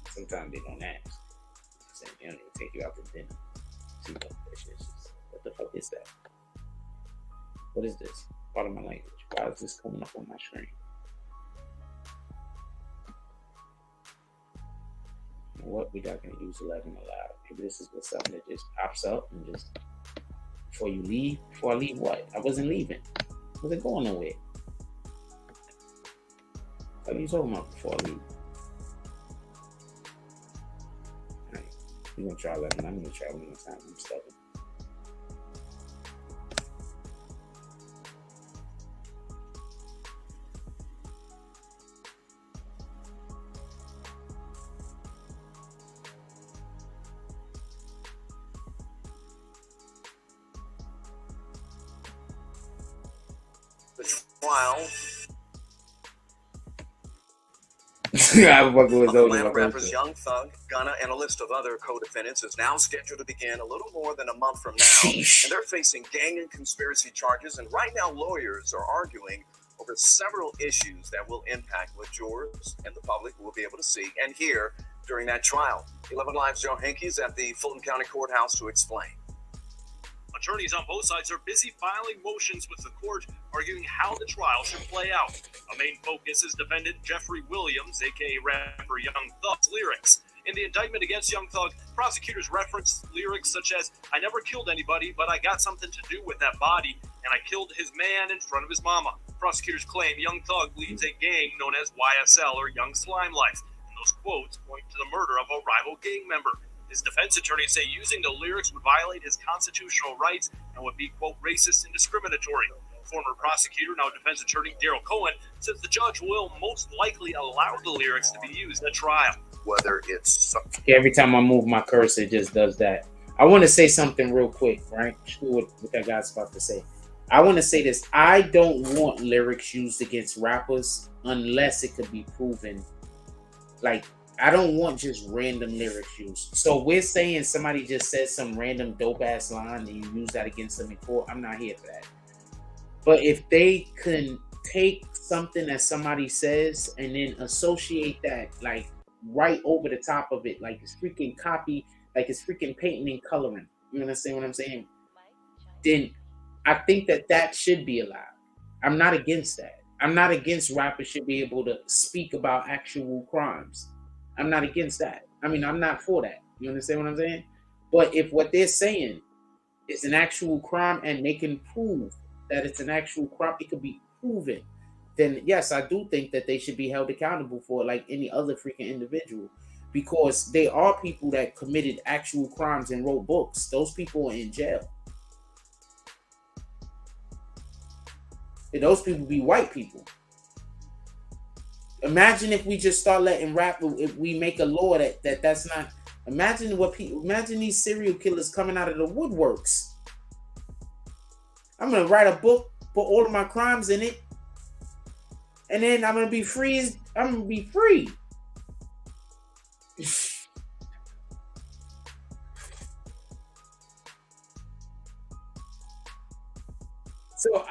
Sometimes they don't ask. They don't even take you out to dinner. See what that shit is. What the fuck is that? What is this? Part of my language. Why is this coming up on my screen? You know what? We're not going to use 11 aloud. Maybe this is just something that just pops up and just before you leave. Before I leave, what? I wasn't leaving. I wasn't going nowhere. What are you talking about before I leave? Alright, we're going to try 11. I'm going to try one more time. I'm stubborn. While rappers Young Thug, Gunna, and a list of other co-defendants is now scheduled to begin a little more than a month from now. And they're facing gang and conspiracy charges. And right now, lawyers are arguing over several issues that will impact what jurors and the public will be able to see and hear during that trial. 11 Live's Joe Henke is at the Fulton County Courthouse to explain. Attorneys on both sides are busy filing motions with the court, arguing how the trial should play out. A main focus is defendant Jeffrey Williams, a.k.a. rapper Young Thug's lyrics. In the indictment against Young Thug, prosecutors referenced lyrics such as, "I never killed anybody, but I got something to do with that body, and I killed his man in front of his mama." Prosecutors claim Young Thug leads a gang known as YSL, or Young Slime Life, and those quotes point to the murder of a rival gang member. His defense attorneys say using the lyrics would violate his constitutional rights and would be, quote, racist and discriminatory. Former prosecutor, now defense attorney Daryl Cohen, says the judge will most likely allow the lyrics to be used at trial. Whether it's... Every time I move my cursor, it just does that. I want to say something real quick, right? What that guy's about to say. I want to say this. I don't want lyrics used against rappers unless it could be proven. Like, I don't want just random lyrics used. So we're saying somebody just says some random dope ass line and you use that against them in court. I'm not here for that. But if they can take something that somebody says and then associate that like right over the top of it, like it's freaking copy, like it's freaking painting and coloring. You understand what I'm saying? Then I think that should be allowed. I'm not against that. I'm not against rappers should be able to speak about actual crimes. I'm not against that. I mean, I'm not for that. You understand what I'm saying? But if what they're saying is an actual crime and they can prove that it's an actual crime, it could be proven, then yes, I do think that they should be held accountable for it like any other freaking individual, because they are people that committed actual crimes and wrote books. Those people are in jail. And those people be white people. Imagine if we just start letting rap. If we make a law that's not. Imagine these serial killers coming out of the woodworks. I'm gonna write a book, put all of my crimes in it, and then I'm gonna be free. I'm gonna be free. So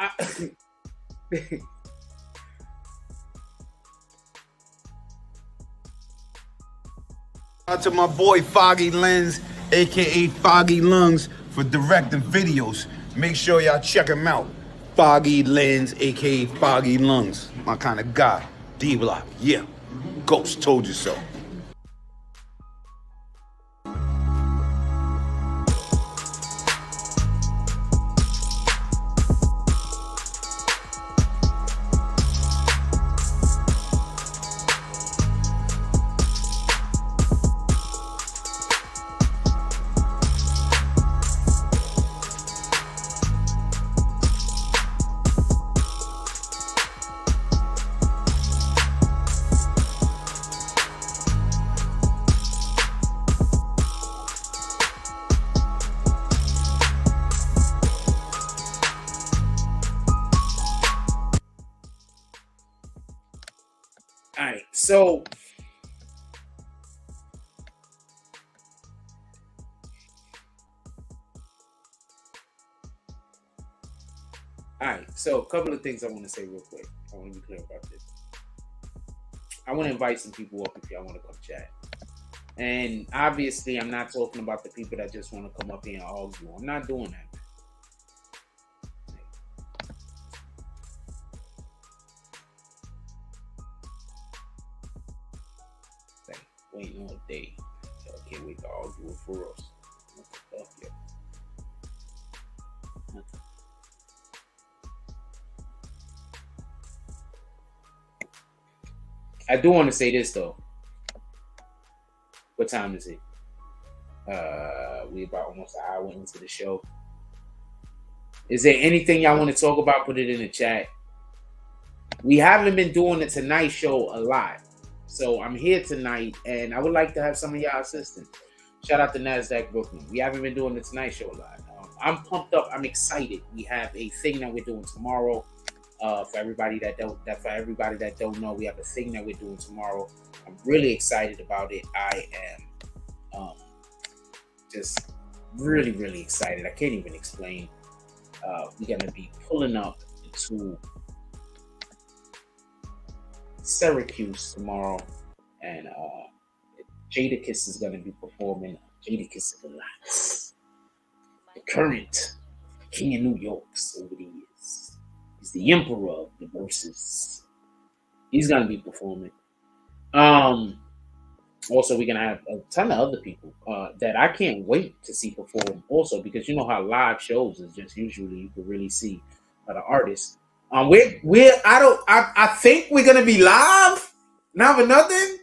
Out to my boy Foggy Lens, aka Foggy Lungs, for directing videos. Make sure y'all check him out. Foggy Lens, aka Foggy Lungs. My kind of guy. D-Block, yeah. Ghost told you so. So a couple of things I want to say real quick. I want to be clear about this. I want to invite some people up if y'all want to come chat. And obviously, I'm not talking about the people that just want to come up here and argue. I'm not doing that. Waiting all day. Y'all can't wait to argue for us. I do want to say this though. What time is it? We about almost an hour into the show. Is there anything y'all want to talk about? Put it in the chat. We haven't been doing the Tonight Show a lot. So I'm here tonight, and I would like to have some of y'all assistance. Shout out to NASDAQ Brooklyn. We haven't been doing the Tonight Show a lot. I'm pumped up. I'm excited. We have a thing that we're doing tomorrow. For everybody that don't know, we have a thing that we're doing tomorrow. I'm really excited about it. I am just really, really excited. I can't even explain. We're gonna be pulling up to Syracuse tomorrow, and Jadakiss is going to be performing. Jadakiss Deluxe, the current king of New York over the years. He's the emperor of the verses. He's going to be performing. Also, we're going to have a ton of other people that I can't wait to see perform also, because you know how live shows is just usually you can really see the artists. I think we're gonna be live, not for nothing.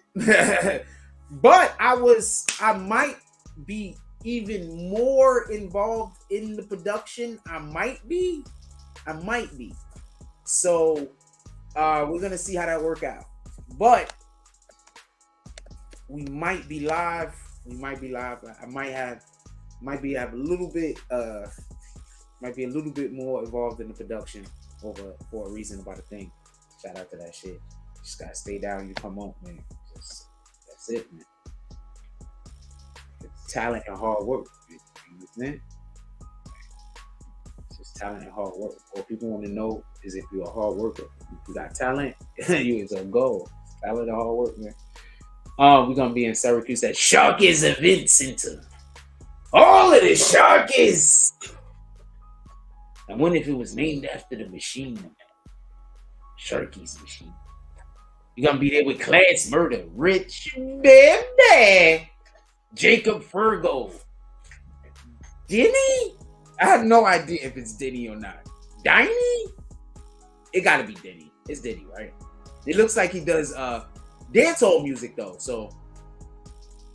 But I might be even more involved in the production. I might be. So we're gonna see how that work out. But we might be live. I might be a little bit more involved in the production. For a reason about a thing. Shout out to that shit. Just gotta stay down. You come up, man. That's it, man. It's talent and hard work. You understand? It's just talent and hard work. All people want to know is if you're a hard worker. If you got talent, you is a goal. Talent and hard work, man. We're gonna be in Syracuse at Sharky's Event Center. All of the Sharkies. I wonder if it was named after the machine. Sharky's machine. You're going to be there with Class Murder, Rich Baby, Jacob Fergo, Denny? I have no idea if it's Denny or not. Diney? It got to be Denny. It's Denny, right? It looks like he does dancehall music, though. So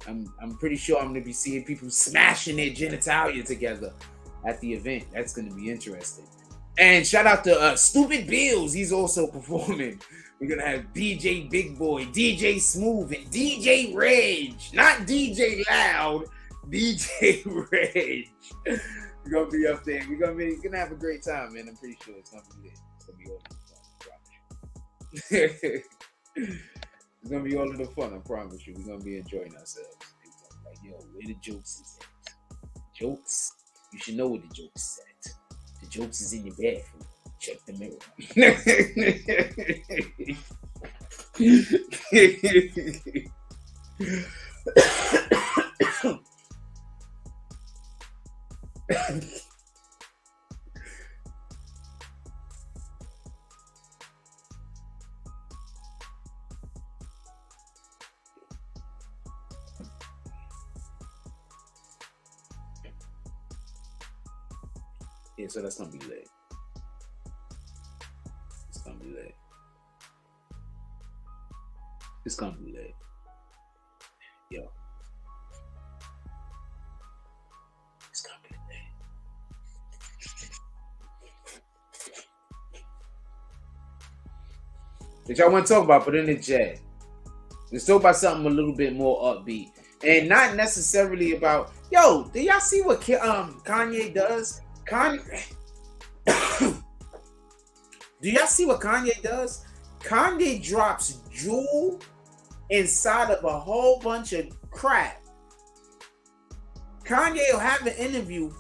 I'm pretty sure I'm going to be seeing people smashing their genitalia together at the event. That's going to be interesting. And shout out to Stupid Bills. He's also performing. We're gonna have DJ Big Boy, DJ Smooth, and DJ Reg. Not DJ Loud, DJ Reg. We're gonna be up there. We're gonna have a great time, man. I'm pretty sure it's gonna be lit. It's gonna be all of the fun. It's gonna be all of the fun, I promise you. We're gonna be enjoying ourselves. Like, yo, where the jokes is at? Jokes? You should know where the jokes is at. The jokes is in your bathroom. Check the mirror. Yeah, so that's gonna be lit. It's gonna be lit. It's gonna be lit. Yo. It's gonna be lit. That y'all want to talk about, put it in the chat. Let's talk about something a little bit more upbeat. And not necessarily about, yo, do y'all see what Kanye does? Do y'all see what Kanye does? Kanye drops jewel inside of a whole bunch of crap. Kanye will have an interview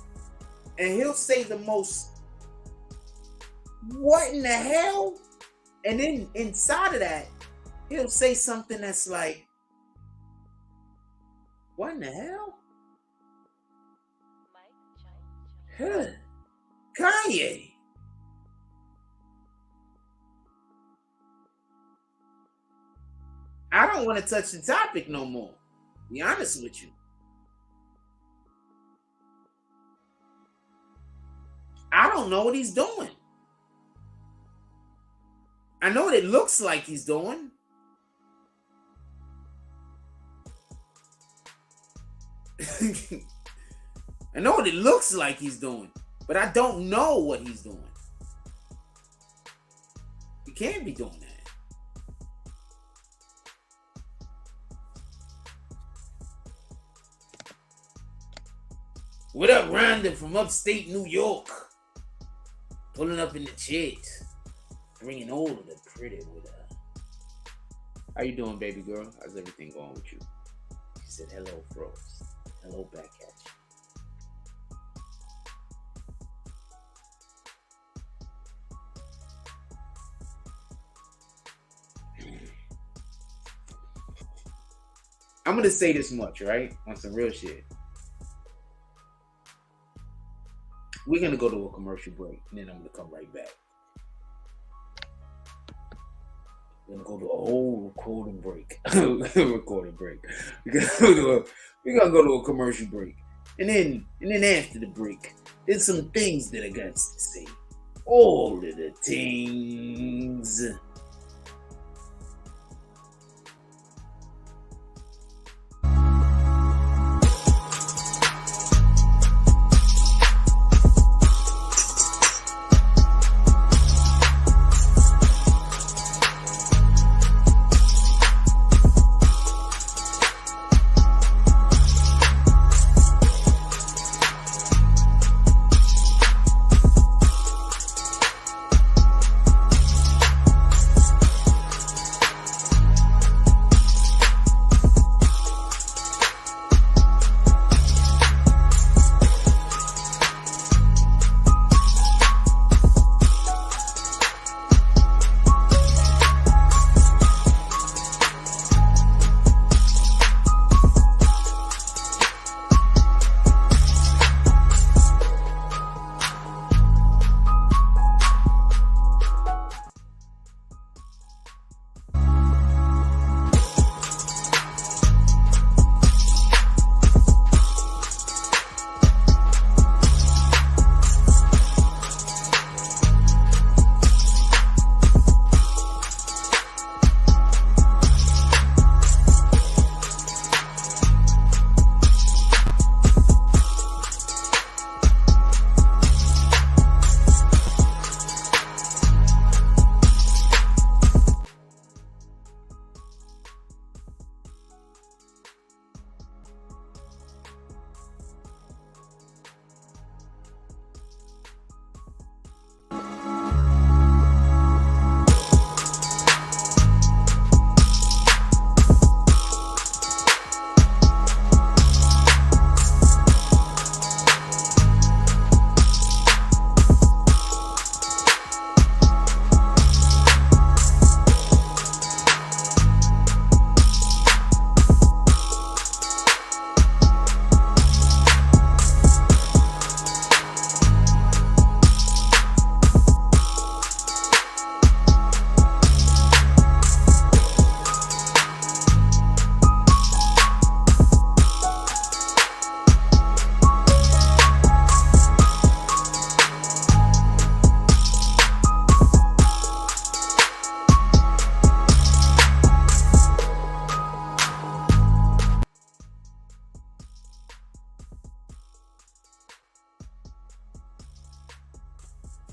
and he'll say the most, what in the hell? And then inside of that, he'll say something that's like, what in the hell? Huh. Kanye. I don't want to touch the topic no more. Be honest with you. I don't know what he's doing. I know what it looks like he's doing. I know what it looks like he's doing, but I don't know what he's doing. He can't be doing that. What up, Rhonda from upstate New York? Pulling up in the chicks, bringing all of the pretty with her. How you doing, baby girl? How's everything going with you? She said, hello, Frost. Hello, back at you. I'm gonna say this much, right? On some real shit. We're gonna go to a commercial break, and then I'm gonna come right back. We're gonna go to a whole recording break. We're gonna go to a commercial break, and then after the break, there's some things that I got to say. All of the things.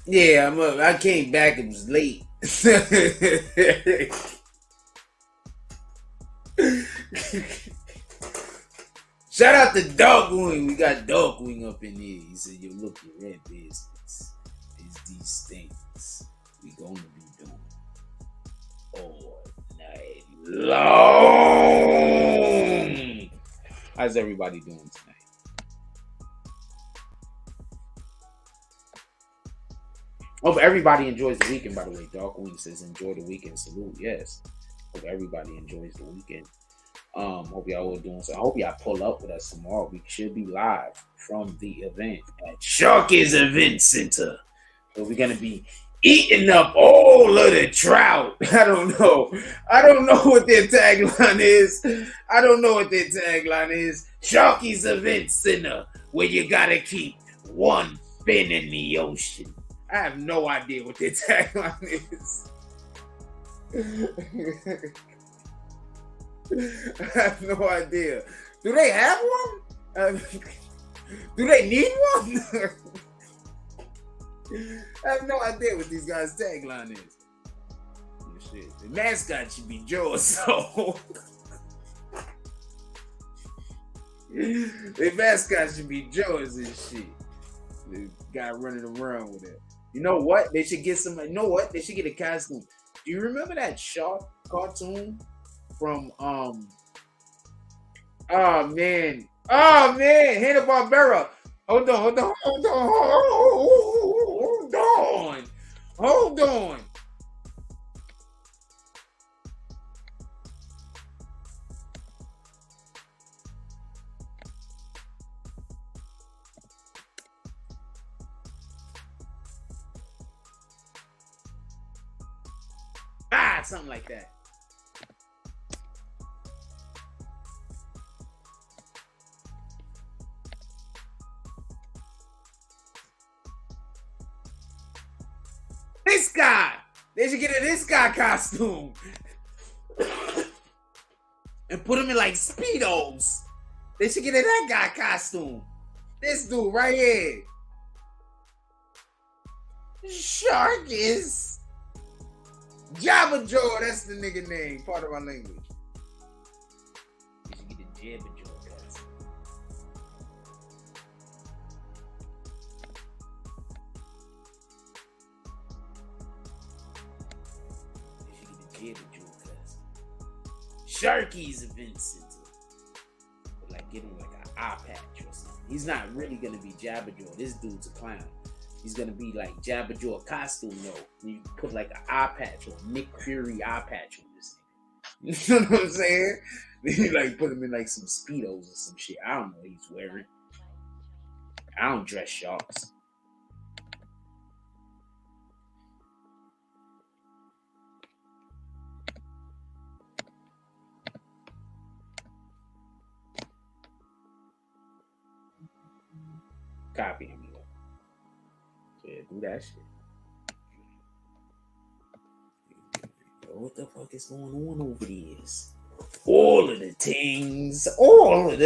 Yeah, I came back. It was late. Shout out to Darkwing. We got Darkwing up in here. He said, "Yo, look, your red business is these things we gonna be doing all night long." How's everybody doing tonight? Hope everybody enjoys the weekend, by the way. Darkwing says, "Enjoy the weekend." Salute. Yes. Hope everybody enjoys the weekend. Hope y'all all doing so. I hope y'all pull up with us tomorrow. We should be live from the event at Sharky's Event Center. So we're gonna be eating up all of the trout. I don't know what their tagline is. Sharky's Event Center, where you gotta keep one fin in the ocean. I have no idea what their tagline is. I have no idea. Do they have one? Do they need one? I have no idea what these guys' tagline is. Oh, shit. The mascot should be Joe, so the mascot should be Joe's and shit. The guy running around with it. You know what? They should get somebody. You know what? They should get a costume. Do you remember that shark cartoon from oh man, Hanna-Barbera? Hold on. Something like that. This guy. They should get a this guy costume and put him in like Speedos. They should get a that guy costume. This dude right here. Shark is Jabba Joe, that's the nigga name, part of our language. You should get the Jabba Joe costume. You should get the Jabba Joe costume. Sharky's Event Center. But like, get him like an eye patch or something. He's not really gonna be Jabba Joe. This dude's a clown. He's gonna be like Jabba Joe costume though. You put like an eye patch or Nick Fury eye patch on this nigga. You know what I'm saying? Then you like put him in like some Speedos or some shit. I don't know what he's wearing. I don't dress sharks. Copy him. Yeah, do that shit. What the fuck is going on over there? All of the things. Hold on.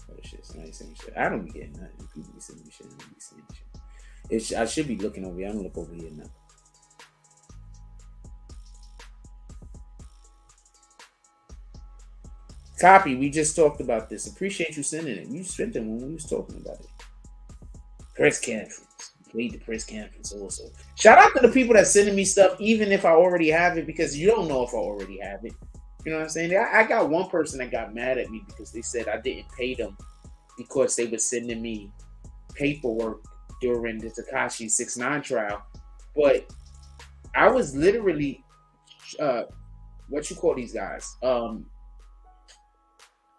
Oh shit, somebody send me shit. I don't be getting nothing. People be sending me shit. I should be looking over here. I don't look over here now. Copy, we just talked about this. Appreciate you sending it. You sent it when we was talking about it. Press conference. Played the press conference also. Shout out to the people that sending me stuff, even if I already have it, because you don't know if I already have it. You know what I'm saying? I got one person that got mad at me because they said I didn't pay them because they were sending me paperwork during the Tekashi 6ix9ine trial. But I was literally, what you call these guys?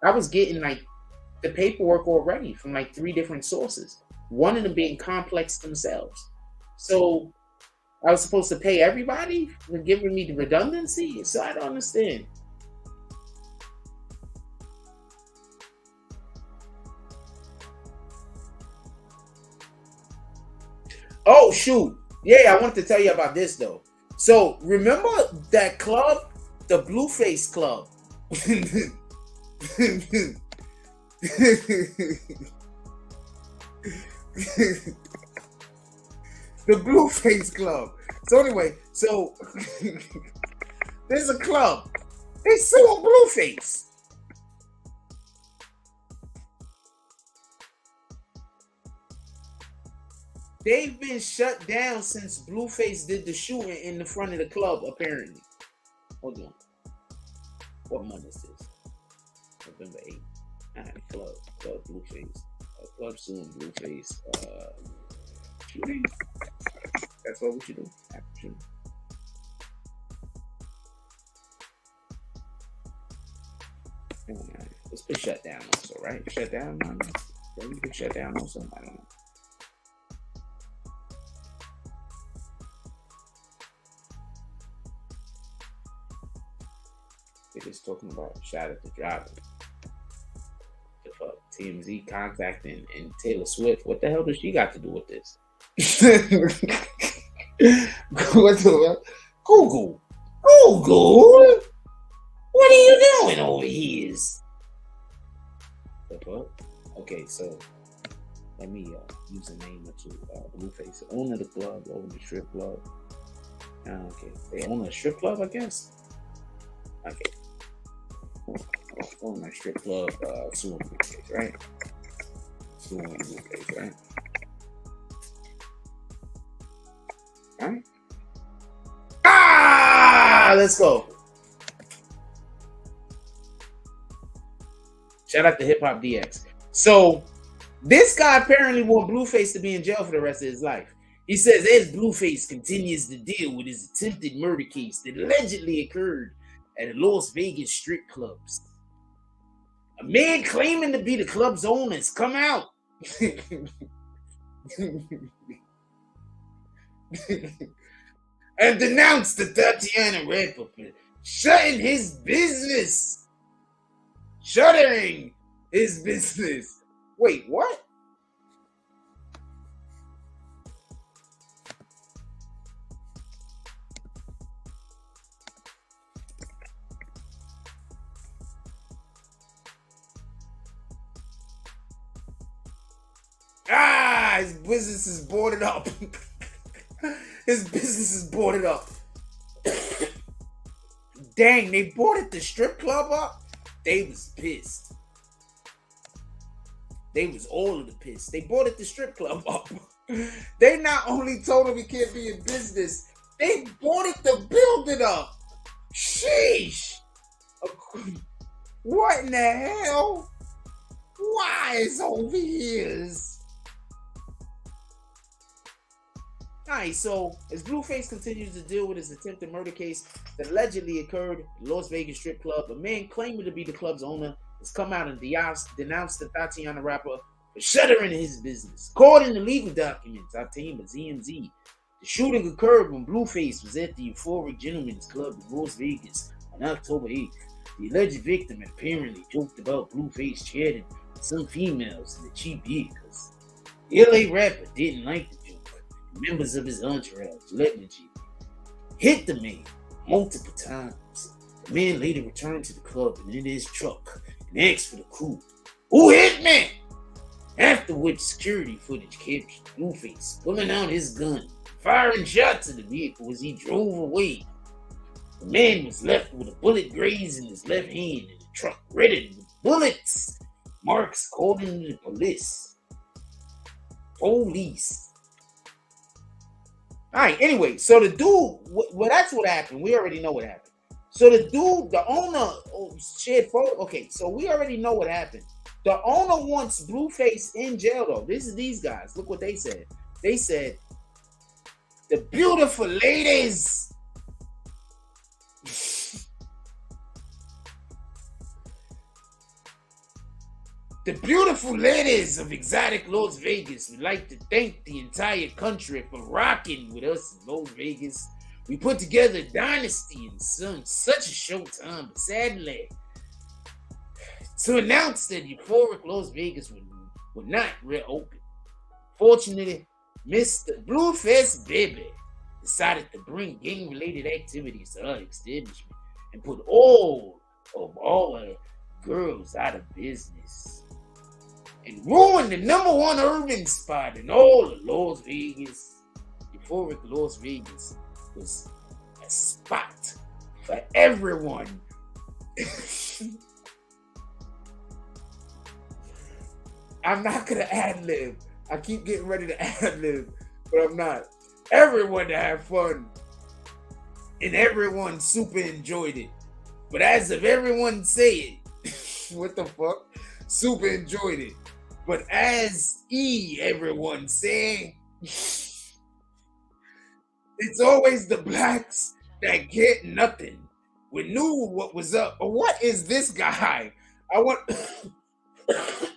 I was getting like the paperwork already from like 3 different sources. One of them being Complex themselves. So I was supposed to pay everybody for giving me the redundancy? So I don't understand. Oh, shoot. Yeah, I wanted to tell you about this though. So remember that club? The Blueface Club. The Blueface Club. So anyway, so there's a club. They suing Blueface. They've been shut down since Blueface did the shooting in the front of the club, apparently. Hold on. What month is this? November 8th. Alright, Club Blueface. Club suing Blueface. Shooting? That's what we should do. Shooting. Oh, man. It's been shut down also, right? Shut down? It's been shut down also? I don't know. They're just talking about shot at the driver. The fuck? TMZ contacting and Taylor Swift. What the hell does she got to do with this? What the fuck? Google. What are you doing over here? The fuck? Okay, so let me use a name or two. Blueface, owner of the club, owner of the strip club. Okay, they own a strip club, I guess. Okay. Owner of strip club, suing Blueface, right? Suing Blueface, right? Alright. Let's go. Shout out to Hip Hop DX. So, this guy apparently want Blueface to be in jail for the rest of his life. He says as Blueface continues to deal with his attempted murder case that allegedly occurred at Las Vegas strip clubs. A man claiming to be the club's owner has come out and denounced the Tatiana rapper for shuttering his business. Wait, what? His business is boarded up. His business is boarded up. Dang, they boarded the strip club up? They was pissed. They was all of the pissed. They boarded the strip club up. They not only told him he can't be in business, they boarded the building up. Sheesh. What in the hell? Why is over here? Alright, so as Blueface continues to deal with his attempted murder case that allegedly occurred at Las Vegas strip club, a man claiming to be the club's owner has come out and denounced the Tatiana rapper for shuttering his business. According to legal documents obtained by ZMZ, the shooting occurred when Blueface was at the Euphoric Gentlemen's Club in Las Vegas on October 8th. The alleged victim apparently joked about Blueface chatting with some females in the cheap vehicles. The LA rapper didn't like the joke. Members of his entourage allegedly hit the man multiple times. The man later returned to the club and in his truck and asked for the crew. Who hit me? After which security footage captured Blueface pulling out his gun, firing shots at the vehicle as he drove away. The man was left with a bullet graze in his left hand and the truck riddled with bullets. Marks according to the police. Alright, anyway, so the dude, well, that's what happened. We already know what happened. So the dude, the owner, shared photo. Okay, so we already know what happened. The owner wants Blueface in jail, though. This is these guys. Look what they said. They said, the beautiful ladies. The beautiful ladies of exotic Las Vegas would like to thank the entire country for rocking with us in Las Vegas. We put together a dynasty in such a short time, but sadly, to announce that euphoric Las Vegas would not reopen. Fortunately, Mr. Blueface Baby decided to bring gang-related activities to our establishment and put all of our girls out of business. and ruined the #1 urban spot in all of Las Vegas. Euphoric Las Vegas was a spot for everyone. I'm not gonna ad-lib. I keep getting ready to ad-lib, but I'm not. Everyone to have fun. And everyone super enjoyed it. But as if everyone say it, what the fuck? Super enjoyed it. But as everyone say, it's always the blacks that get nothing. We knew what was up. But what is this guy? I want... If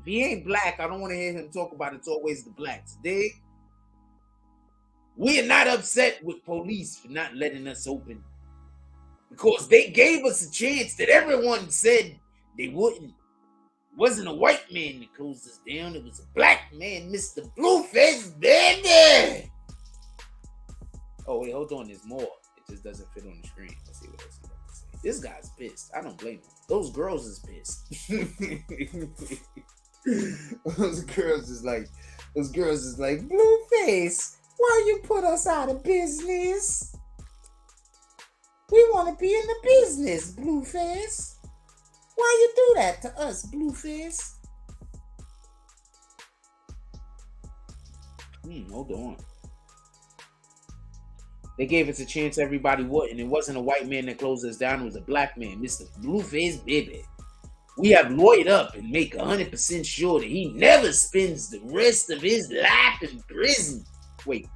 he ain't black, I don't want to hear him talk about it's always the blacks. Dig? We are not upset with police for not letting us open. Because they gave us a chance that everyone said they wouldn't. It wasn't a white man that closed us down. It was a black man, Mr. Blueface, baby. Oh, wait, hold on. There's more. It just doesn't fit on the screen. Let's see what else he has to say. This guy's pissed. I don't blame him. Those girls is pissed. Those girls is like, Blueface, why you put us out of business? We want to be in the business, Blueface. Why you do that to us, Blueface? Hold on. They gave us a chance everybody wouldn't. It wasn't a white man that closed us down. It was a black man, Mr. Blueface, baby. We have lawyered up and make 100% sure that he never spends the rest of his life in prison. Wait.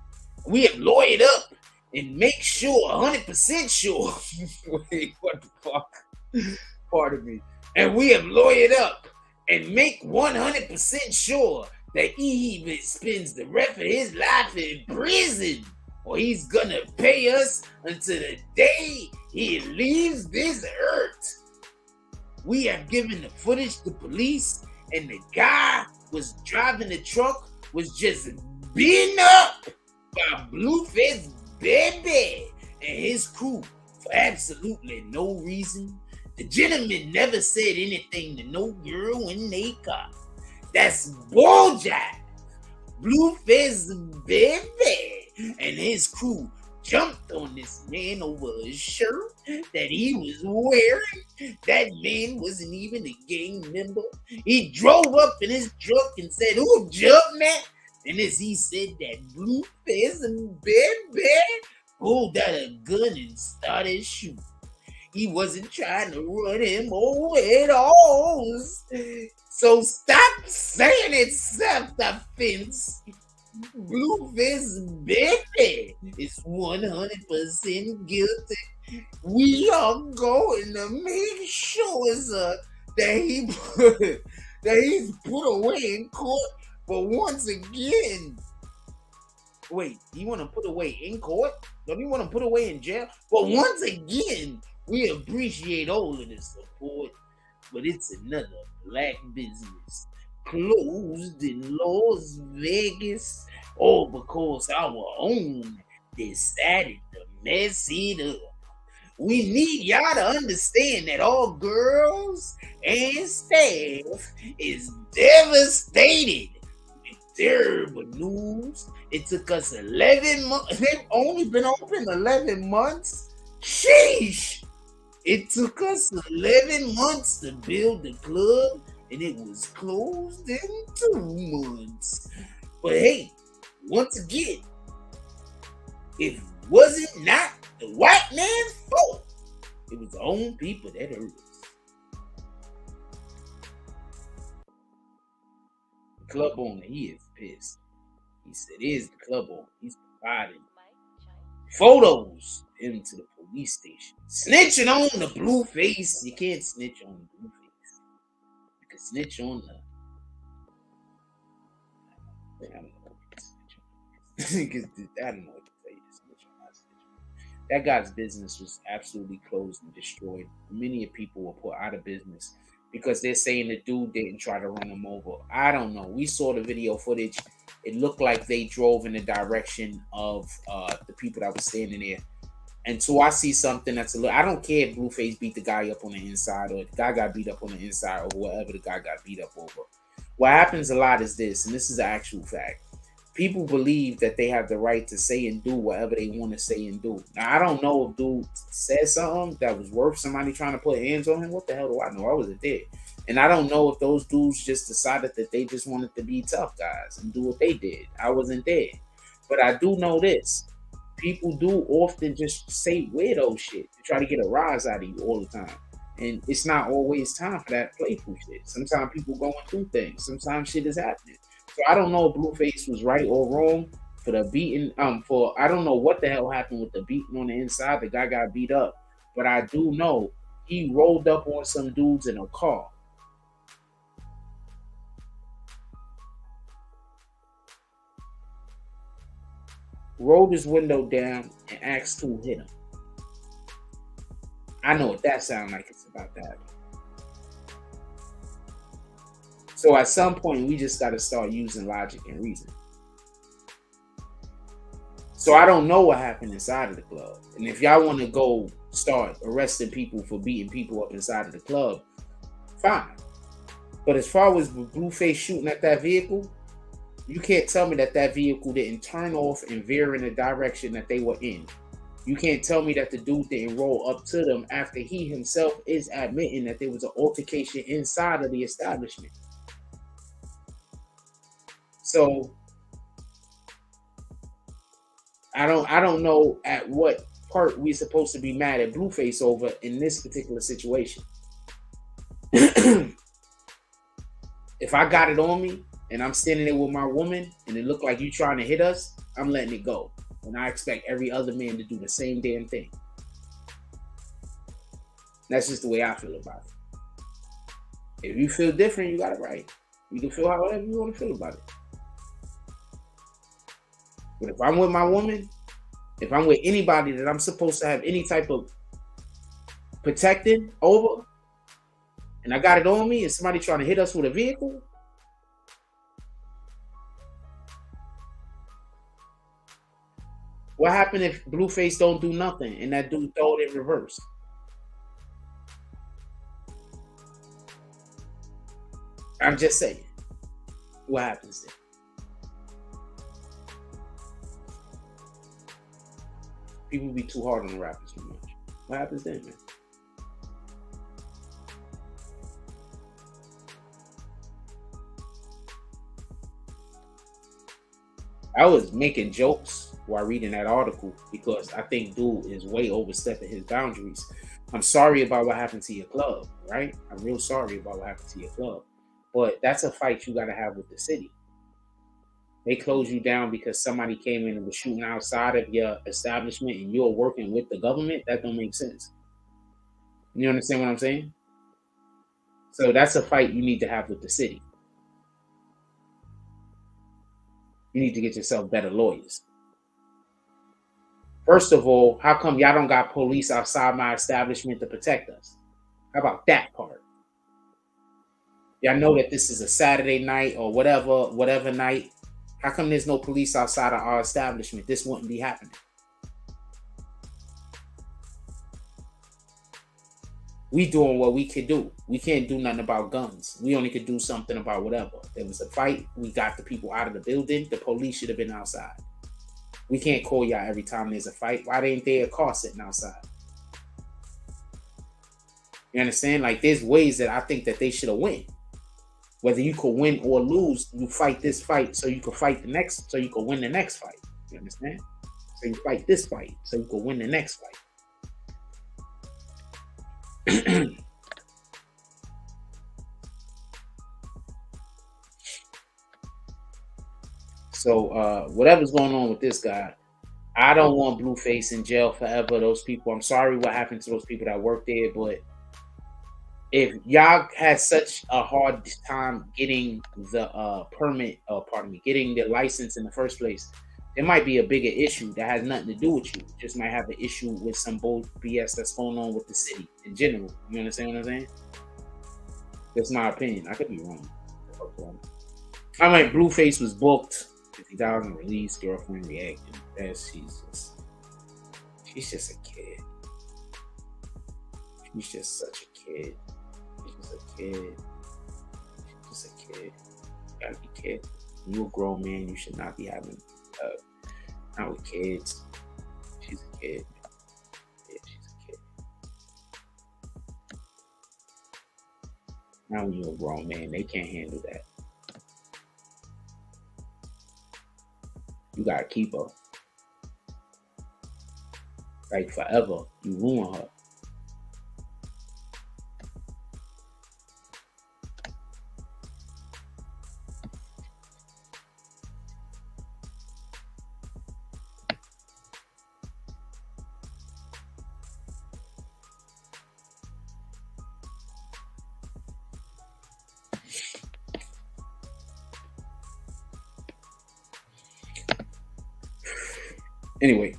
We have lawyered up and make sure, 100% sure. Wait, what the fuck? Pardon me. And we have lawyered up and make 100% sure that he spends the rest of his life in prison, or he's gonna pay us until the day he leaves this earth. We have given the footage to police, and the guy was driving the truck was just beaten up by Blueface baby and his crew for absolutely no reason. The gentleman never said anything to no girl when they caught. That's bulljive. Blueface baby and his crew jumped on this man over a shirt that he was wearing. That man wasn't even a gang member. He drove up in his truck and said, "Who jumped, man?" And as he said that, Blueface baby pulled out a gun and started shooting. He wasn't trying to run him over at all. So stop saying it's self-defense. Blueface baby is 100% guilty. We are going to make sure, sir, that he's put away in court. But once again, wait, you want to put away in court? Don't you want to put away in jail? But once again, we appreciate all of the support, but it's another black business closed in Las Vegas, all because our own decided to mess it up. We need y'all to understand that all girls and staff is devastated with terrible news. It took us 11 months. They've only been open 11 months. Sheesh! It took us 11 months to build the club, and it was closed in 2 months. But hey, once again, if it wasn't not the white man's fault, it was the own people that hurt us. The club owner, he is pissed. He said, "Here's the club owner. He's providing photos into the police station. Snitching on the Blueface. You can't snitch on the Blueface. You can snitch on the... I don't know what to snitch on. I don't know what to tell you to snitch on. Not snitch on. That guy's business was absolutely closed and destroyed. Many people were put out of business because they're saying the dude didn't try to run him over. I don't know. We saw the video footage. It looked like they drove in the direction of the people that were standing there. until I see something that's a little. I don't care if Blueface beat the guy up on the inside or the guy got beat up on the inside or whatever the guy got beat up over. What happens a lot is this, and this is an actual fact. People believe that they have the right to say and do whatever they want to say and do. Now, I don't know if dude said something that was worth somebody trying to put hands on him. What the hell do I know? I wasn't there. And I don't know if those dudes just decided that they just wanted to be tough guys and do what they did. I wasn't there. But I do know this. People do often just say weirdo shit to try to get a rise out of you all the time. And it's not always time for that playful shit. Sometimes people going through things. Sometimes shit is happening. So I don't know if Blueface was right or wrong for the beating. I don't know what the hell happened with the beating on the inside. The guy got beat up. But I do know he rolled up on some dudes in a car. Rolled his window down and asked who hit him. I know what that sounds like. It's about to happen. So at some point, we just got to start using logic and reason. So I don't know what happened inside of the club. And if y'all want to go start arresting people for beating people up inside of the club, fine. But as far as Blueface shooting at that vehicle, you can't tell me that that vehicle didn't turn off and veer in the direction that they were in. You can't tell me that the dude didn't roll up to them after he himself is admitting that there was an altercation inside of the establishment. So I don't know at what part we're supposed to be mad at Blueface over in this particular situation. If I got it on me and I'm standing there with my woman and it looked like you trying to hit us, I'm letting it go. And I expect every other man to do the same damn thing. That's just the way I feel about it. If you feel different, you got it right. You can feel however you want to feel about it. But if I'm with my woman, if I'm with anybody that I'm supposed to have any type of protecting over, and I got it on me and somebody trying to hit us with a vehicle, what happened if Blueface don't do nothing and that dude throw it in reverse? I'm just saying. What happens then? People be too hard on the rappers too much. What happens then, man? I was making jokes while reading that article because I think dude is way overstepping his boundaries. I'm sorry about what happened to your club, right? I'm real sorry about what happened to your club. But that's a fight you got to have with the city. They closed you down because somebody came in and was shooting outside of your establishment and you're working with the government. That don't make sense. You understand what I'm saying? So that's a fight you need to have with the city. You need to get yourself better lawyers. First of all, how come y'all don't got police outside my establishment to protect us? How about that part? Y'all know that this is a Saturday night or whatever night. How come there's no police outside of our establishment? This wouldn't be happening. We doing what we could do. We can't do nothing about guns. We only could do something about whatever. There was a fight. We got the people out of the building. The police should have been outside. We can't call y'all every time there's a fight. Why ain't there a car sitting outside? You understand? Like, there's ways that I think that they should have won. Whether you could win or lose, you fight this fight so you could fight the next, so you could win the next fight. You understand? So you fight this fight so you could win the next fight. So whatever's going on with this guy, I don't want Blueface in jail forever. Those people, I'm sorry what happened to those people that work there, but if y'all had such a hard time getting the getting the license in the first place, it might be a bigger issue that has nothing to do with you. Just might have an issue with some bull BS that's going on with the city in general. You understand what I'm saying? That's my opinion. I could be wrong. I mean, Blueface was booked, $50,000 release, girlfriend reacting. She She's just a kid. She's just such a kid. She's just a kid. She's just a kid. You gotta be kid. When you're a grown man, you should not be having not with kids. She's a kid. Yeah, she's a kid. Now when you're a grown man, they can't handle that. You gotta keep her. Like forever. You ruin her. Anyway,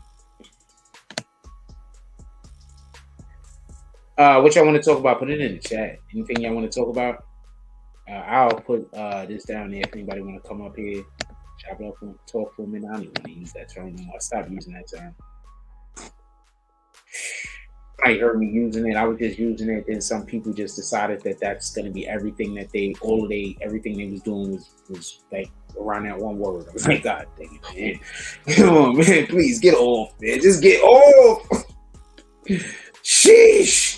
what y'all want to talk about? Put it in the chat. Anything y'all want to talk about? I'll put this down there if anybody want to come up here, chop it up and talk for a minute. I don't even want to use that term anymore. I stopped using that term. I heard me using it. I was just using it. Then some people just decided that that's going to be everything that everything they was doing was like around that one word. I was like, God dang it, man. Come on, man. Please get off, man. Just get off. Sheesh.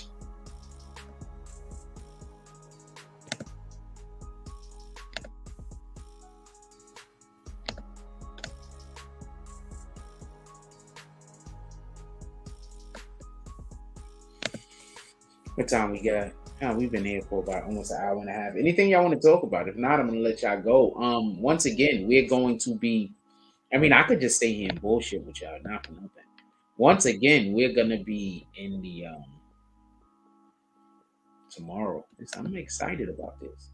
What time we got? We've been here for about almost an hour and a half. Anything y'all want to talk about? If not, I'm gonna let y'all go. Once again, we're going to be. I mean, I could just stay here and bullshit with y'all, not for nothing. Once again, we're gonna be in the tomorrow. I'm excited about this.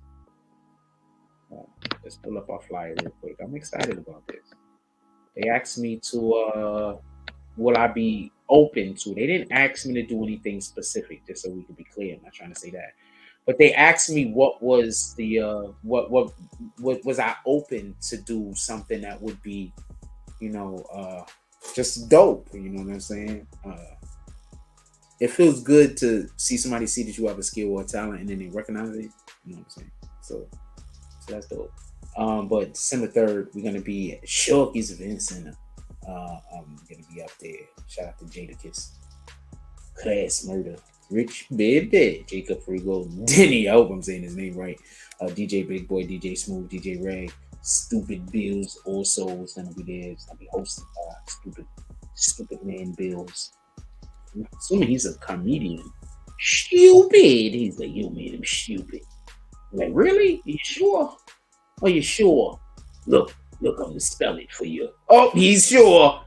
Let's pull up our flyer real quick. I'm excited about this. They asked me to. Will I be open to? They didn't ask me to do anything specific, just so we can be clear. I'm not trying to say that, but they asked me what was the what was I open to do something that would be, just dope. You know what I'm saying? It feels good to see somebody see that you have a skill or a talent, and then they recognize it. You know what I'm saying? So that's dope. But December 3rd, we're gonna be at Shanquella Robinson. I'm gonna be up there. Shout out to Jadakiss, Class Murder, Rich Baby, Jacob Frigo, Denny. I hope I'm saying his name right. DJ Big Boy, DJ Smooth, DJ Ray, Stupid Bills also is gonna be there. It's gonna be hosted by Stupid Man Bills. I'm assuming he's a comedian. Stupid. He's like, you made him stupid. I'm like, really? You sure? Are you sure? Look, I'm gonna spell it for you. Oh, he's sure.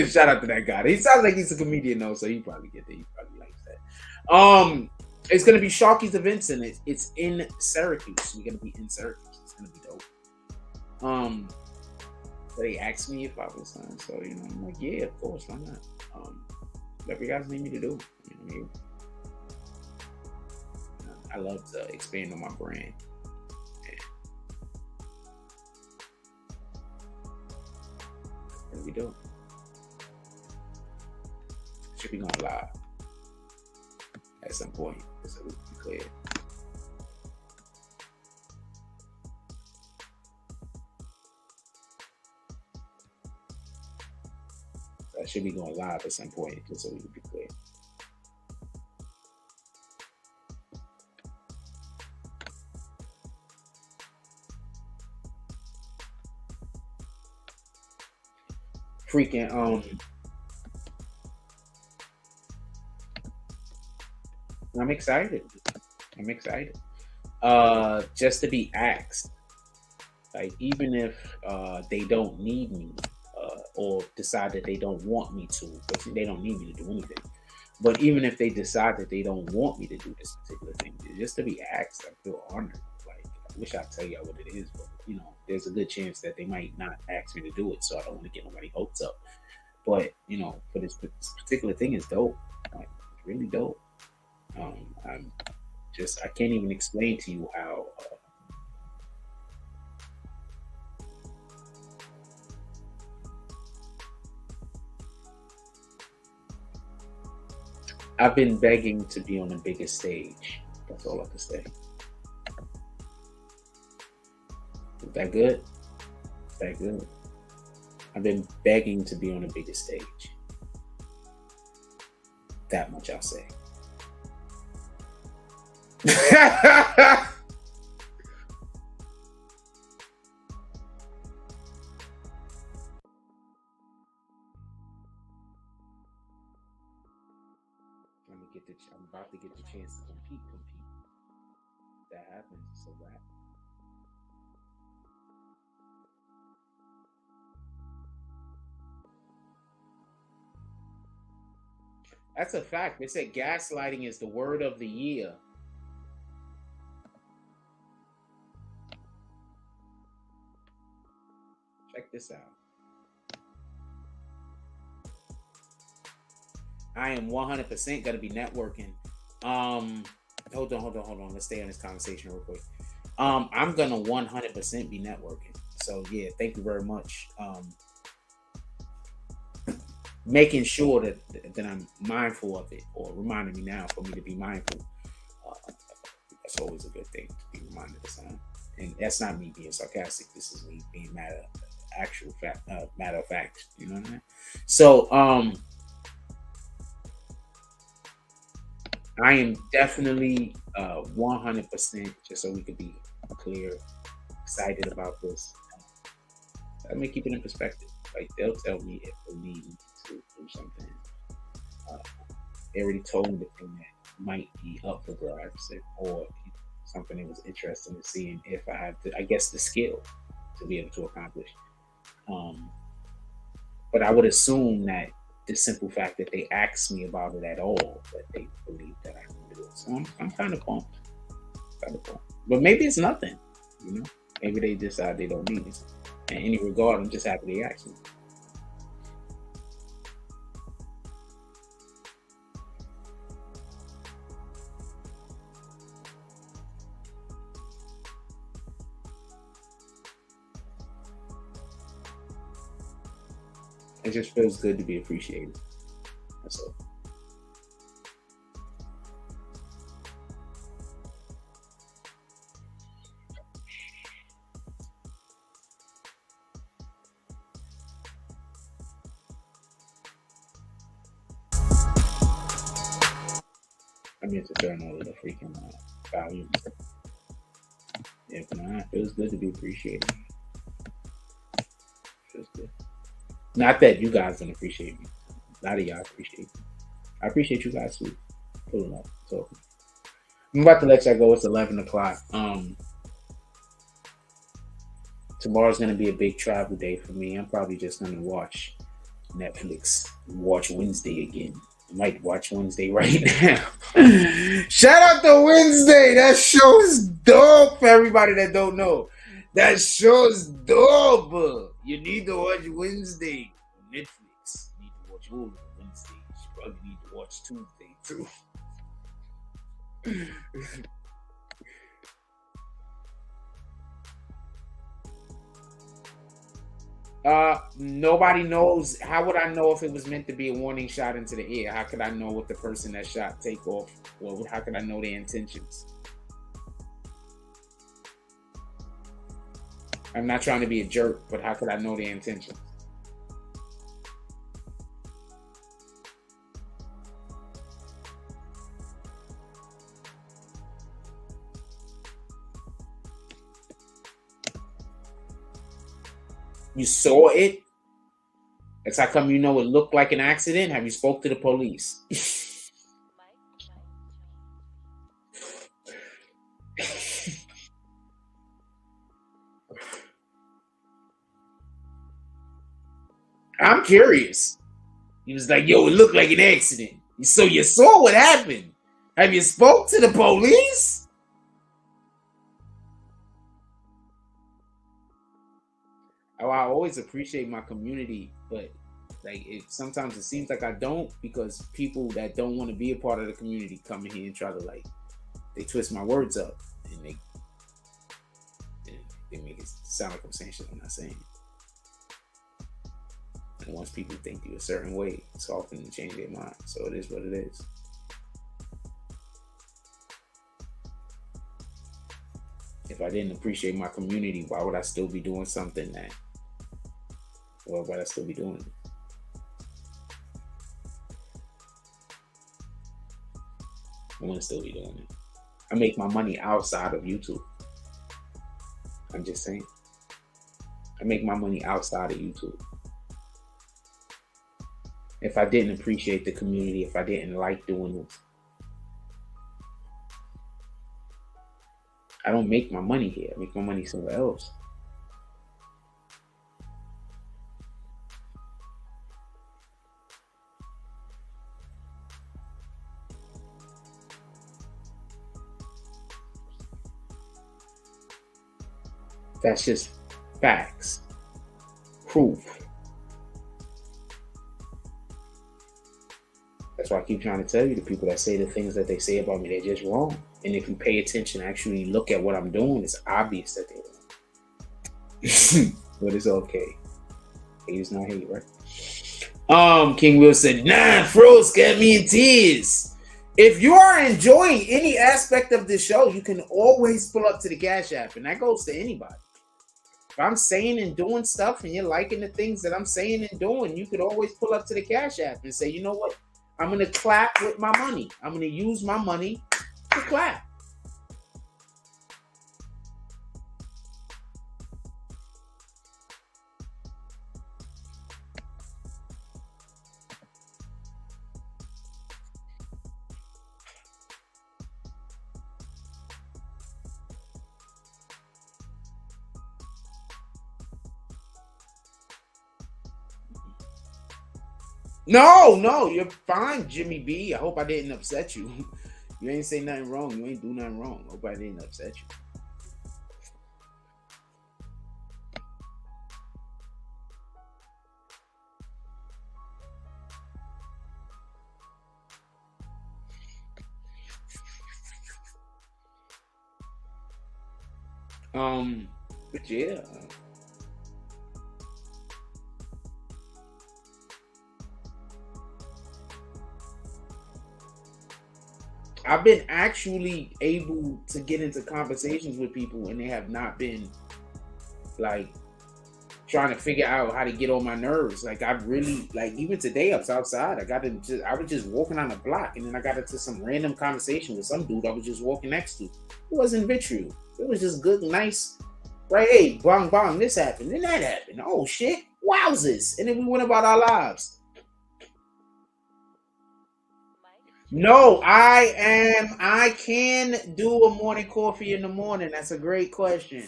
Shout out to that guy. He sounds like he's a comedian though, so he probably get that. He probably likes that. It's gonna be Shanquella Robinson. It's in Syracuse. We're gonna be in Syracuse. It's gonna be dope. So they asked me if I was on, so I'm like, yeah, of course, why not? Whatever you guys need me to do. I love to expand on my brand. What we do? Should be going live at some point, so we can be clear. I should be going live at some point, just so we can be clear. Freaking I'm excited. Just to be asked, like, even if they don't need me, or decide that they don't want me to, but they don't need me to do anything. But even if they decide that they don't want me to do this particular thing, just to be asked, I feel honored. Like, I wish I'd tell y'all what it is, but there's a good chance that they might not ask me to do it, so I don't want to get nobody hopes up. But for this particular thing is dope. Like, really dope. I can't even explain to you how I've been begging to be on the biggest stage. That's all I can say. Is that good? Is that good? I've been begging to be on the biggest stage. That much I'll say. I'm about to get the chance to compete. If that happens, it's a wrap. That's a fact. They said gaslighting is the word of the year. Check this out. I am 100% going to be networking. Hold on. Let's stay on this conversation real quick. I'm going to 100% be networking. So yeah, thank you very much. Making sure that I'm mindful of it, or reminding me now for me to be mindful. That's always a good thing to be reminded of something. And that's not me being sarcastic. This is me being matter of fact. You know what I mean? So I am definitely 100%, just so we could be clear, excited about this. Let me keep it in perspective. Like, they'll tell me if they need me to do something. They already told me the thing that might be up for grabs, or something that was interesting to see, and if I have the skill to be able to accomplish. But I would assume that the simple fact that they asked me about it at all, that they believe that I can do it. So I'm kind of pumped. But maybe it's nothing, you know? Maybe they decide they don't need it. In any regard, I'm just happy they asked me. It just feels good to be appreciated. That's all. I meant to turn all of the freaking volume. Yeah, but it feels good to be appreciated. Feels good. Not that you guys don't appreciate me. A lot of y'all appreciate me. I appreciate you guys too. Pulling up. So I'm about to let y'all go. It's 11 o'clock. Tomorrow's gonna be a big travel day for me. I'm probably just gonna watch Netflix, watch Wednesday again. I might watch Wednesday right now. Shout out to Wednesday. That show is dope for everybody that don't know. That show is dope. You need to watch Wednesday on Netflix. You need to watch all of Wednesday. You probably need to watch Tuesday too. Nobody knows. How would I know if it was meant to be a warning shot into the air? How could I know what the person that shot Takeoff? Well, how could I know their intentions? I'm not trying to be a jerk, but how could I know their intentions? You saw it? That's how come you know it looked like an accident? Have you spoke to the police? I'm curious. He was like, yo, it looked like an accident. So you saw what happened. Have you spoke to the police? Oh, I always appreciate my community, but like sometimes it seems like I don't, because people that don't want to be a part of the community come in here and try to they twist my words up, and they make it sound like I'm saying shit I'm not saying. And once people think you a certain way, it's often to change their mind. So it is what it is. If I didn't appreciate my community, why would I still be doing something that? Why would I still be doing it? I want to still be doing it. I make my money outside of YouTube. I'm just saying. I make my money outside of YouTube. If I didn't appreciate the community, if I didn't like doing this, I don't make my money here. I make my money somewhere else. That's just facts. Proof. That's why I keep trying to tell you, the people that say the things that they say about me, they're just wrong. And if you pay attention, actually look at what I'm doing, it's obvious that they're wrong. But it's okay. Hate is not hate, right? King Will said, nah, Froze got me in tears. If you are enjoying any aspect of this show, you can always pull up to the Cash App, and that goes to anybody. If I'm saying and doing stuff and you're liking the things that I'm saying and doing, you could always pull up to the Cash App and say, you know what? I'm going to clap with my money. I'm going to use my money to clap. No, you're fine, Jimmy B. I hope I didn't upset you. You ain't say nothing wrong. You ain't do nothing wrong. Hope I didn't upset you. But yeah. I've been actually able to get into conversations with people, and they have not been like trying to figure out how to get on my nerves. Like I've really, like even today I was outside. I was just walking on the block, and then I got into some random conversation with some dude I was just walking next to. It wasn't vitriol. It was just good, nice. Right, hey, bong bong, this happened, then that happened. Oh shit, wowzers! And then we went about our lives. No, I can do a morning coffee in the morning. That's a great question.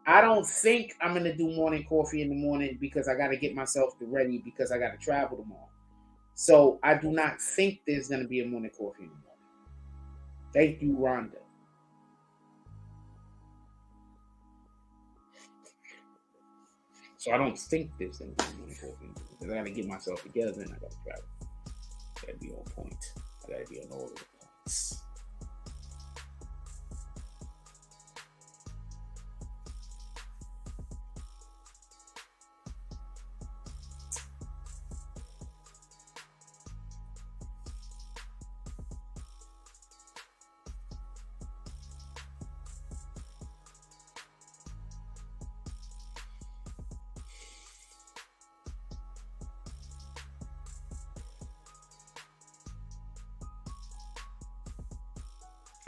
I don't think I'm gonna do morning coffee in the morning because I gotta get myself ready because I gotta travel tomorrow. So I do not think there's gonna be a morning coffee in the morning. Thank you, Rhonda. So I don't think there's gonna be a morning coffee because I gotta get myself together and I gotta travel. Gotta be on point. I gotta be on all of the points.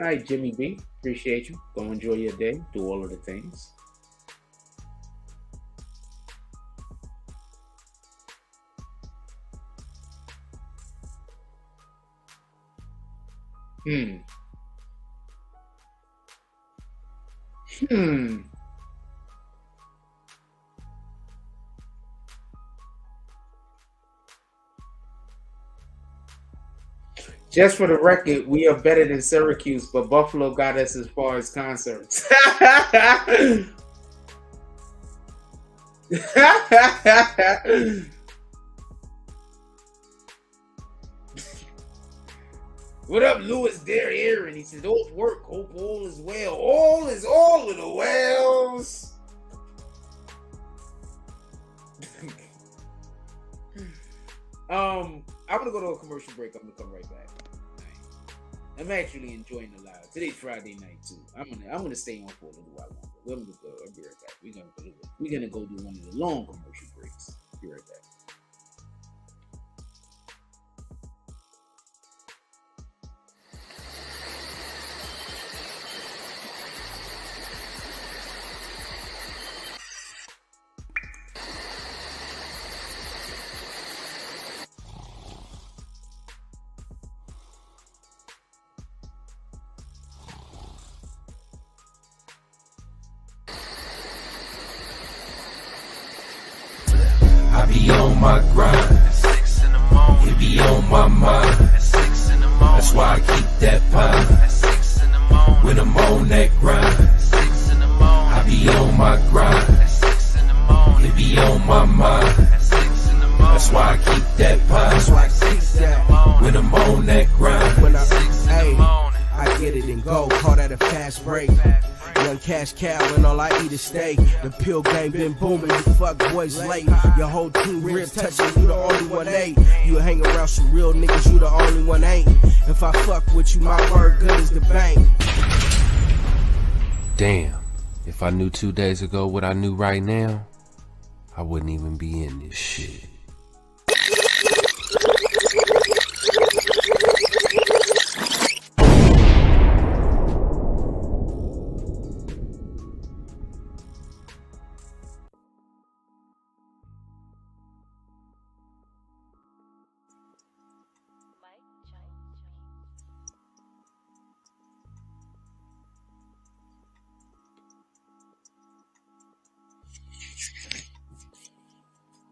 All right, Jimmy B, appreciate you. Go enjoy your day. Do all of the things. Just for the record, we are better than Syracuse, but Buffalo got us as far as concerts. What up, Lewis Derriere? And he says, "Don't work. Hope all is well. All is all in the wells." I'm gonna go to a commercial break. I'm gonna come right back. I'm actually enjoying the live. Today's Friday night too. I'm gonna stay on for a little while longer. Let me go. I'll be right back. We're gonna go do one of the long commercial breaks. Be right back. I be on my grind, 6 in the morning. It be on my mind, 6 in the morning. That's why I keep that pine, 6 in the morning. When I'm on that grind, 6 in the morning. I be on my grind, 6 in the morning. It be on my mind, 6 in the morning. That's why I keep that pine, that's why I keep that when I'm on that grind. When 6 in the morning. I get it and go, call that a fast break. Young cash cow and all I eat is steak. The pill game been booming, you fuck boys late. Your whole team ribs touching, you the only one ain't. You hang around some real niggas, you the only one ain't. If I fuck with you, my word good as the bank. Damn, if I knew 2 days ago what I knew right now, I wouldn't even be in this shit.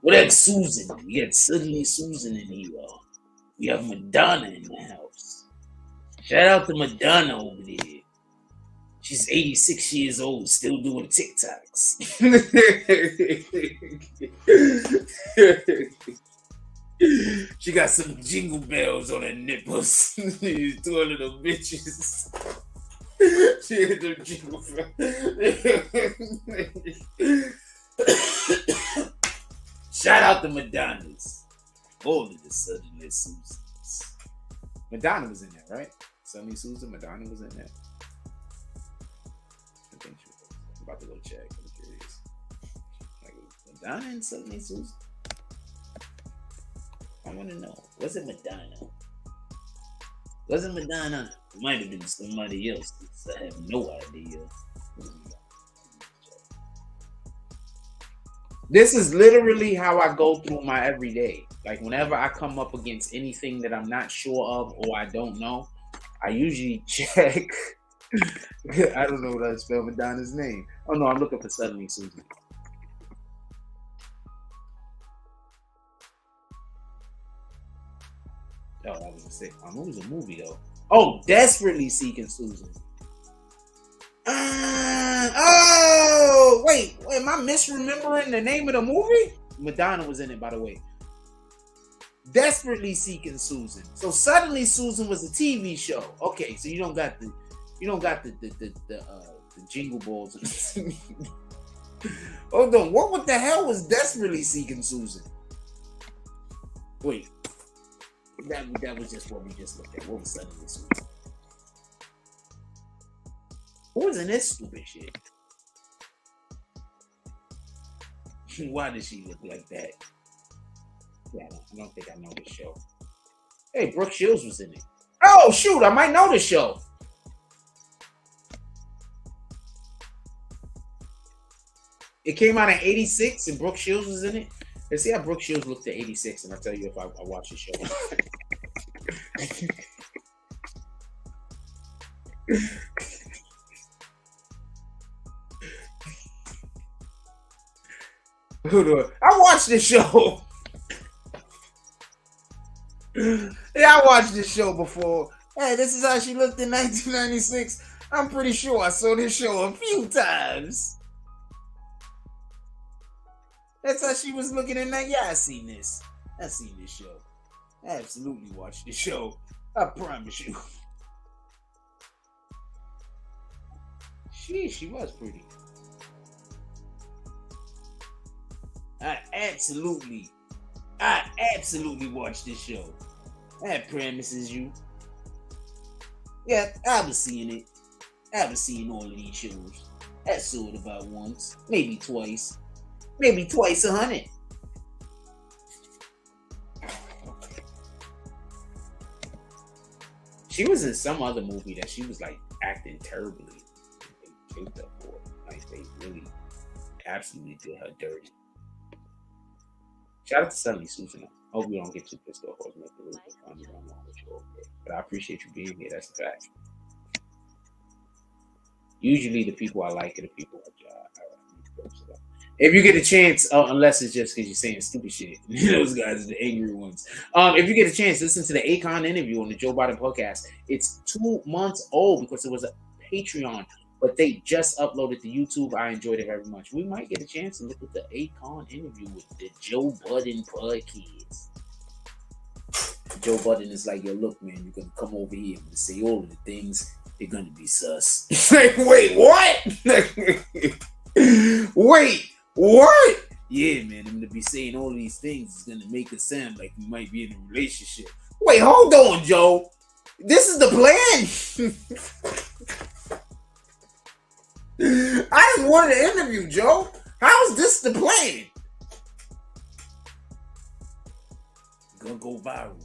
What up, Susan? We got suddenly Susan in here. We have Madonna in the house. Shout out to Madonna over there. She's 86 years old, still doing TikToks. She got some jingle bells on her nipples. Two of them bitches. She had them jingle bells. Shout out to Madonnas. All of the Suddenly Susans. Madonna was in there, right? Suddenly Susan, Madonna was in there. I think she was. I'm about to go check. I'm curious. Like, Madonna and Suddenly Susan? I want to know. Was it Madonna? Was it Madonna? It might have been somebody else. I have no idea. This is literally how I go through my everyday. Like, whenever I come up against anything that I'm not sure of or I don't know, I usually check. I don't know what I spell Madonna's name. Oh no, I'm looking for Suddenly Susan. Oh, that was a sick one. It was a movie though. Oh, Desperately Seeking Susan. Oh, wait, am I misremembering the name of the movie? Madonna was in it, by the way. Desperately Seeking Susan. So Suddenly Susan was a TV show. Okay, so you don't got the jingle balls. Hold on, what the hell was Desperately Seeking Susan? Wait, that was just what we just looked at. What was Suddenly Susan? Who was in this stupid shit? Why does she look like that? Yeah, I don't think I know this show. Hey, Brooke Shields was in it. Oh, shoot, I might know this show. It came out in 86 and Brooke Shields was in it. Let's see how Brooke Shields looked at 86 and I'll tell you if I watch the show. Hold on. I watched this show. Yeah, I watched this show before. Hey, this is how she looked in 1996. I'm pretty sure I saw this show a few times. That's how she was looking in that. Yeah, I seen this. I seen this show. I absolutely watched this show. I promise you. She was pretty. I absolutely watched this show. That promises you. Yeah, I was seeing it. I was seeing all of these shows. I saw it about once, maybe twice 100. She was in some other movie that she was like acting terribly. They killed her for it. Like they really absolutely did her dirty. Shout out to Sunny Susan. Hope you don't get too pissed off or make a little bit funny going on with you over there. But I appreciate you being here. That's a fact. Usually the people I like are the people if you get a chance, unless it's just because you're saying stupid shit. Those guys are the angry ones. If you get a chance, listen to the Akon interview on the Joe Biden podcast. It's 2 months old because it was a Patreon, but they just uploaded to YouTube. I enjoyed it very much. We might get a chance to look at the Akon interview with the Joe Budden podcast. Joe Budden is like, yo, look, man, you're going to come over here and say all of the things. They're going to be sus. Like, wait, what? Wait, what? Yeah, man, I'm going to be saying all these things is going to make it sound like we might be in a relationship. Wait, hold on, Joe. This is the plan. I just wanted an interview, Joe. How is this the plan? Gonna go viral.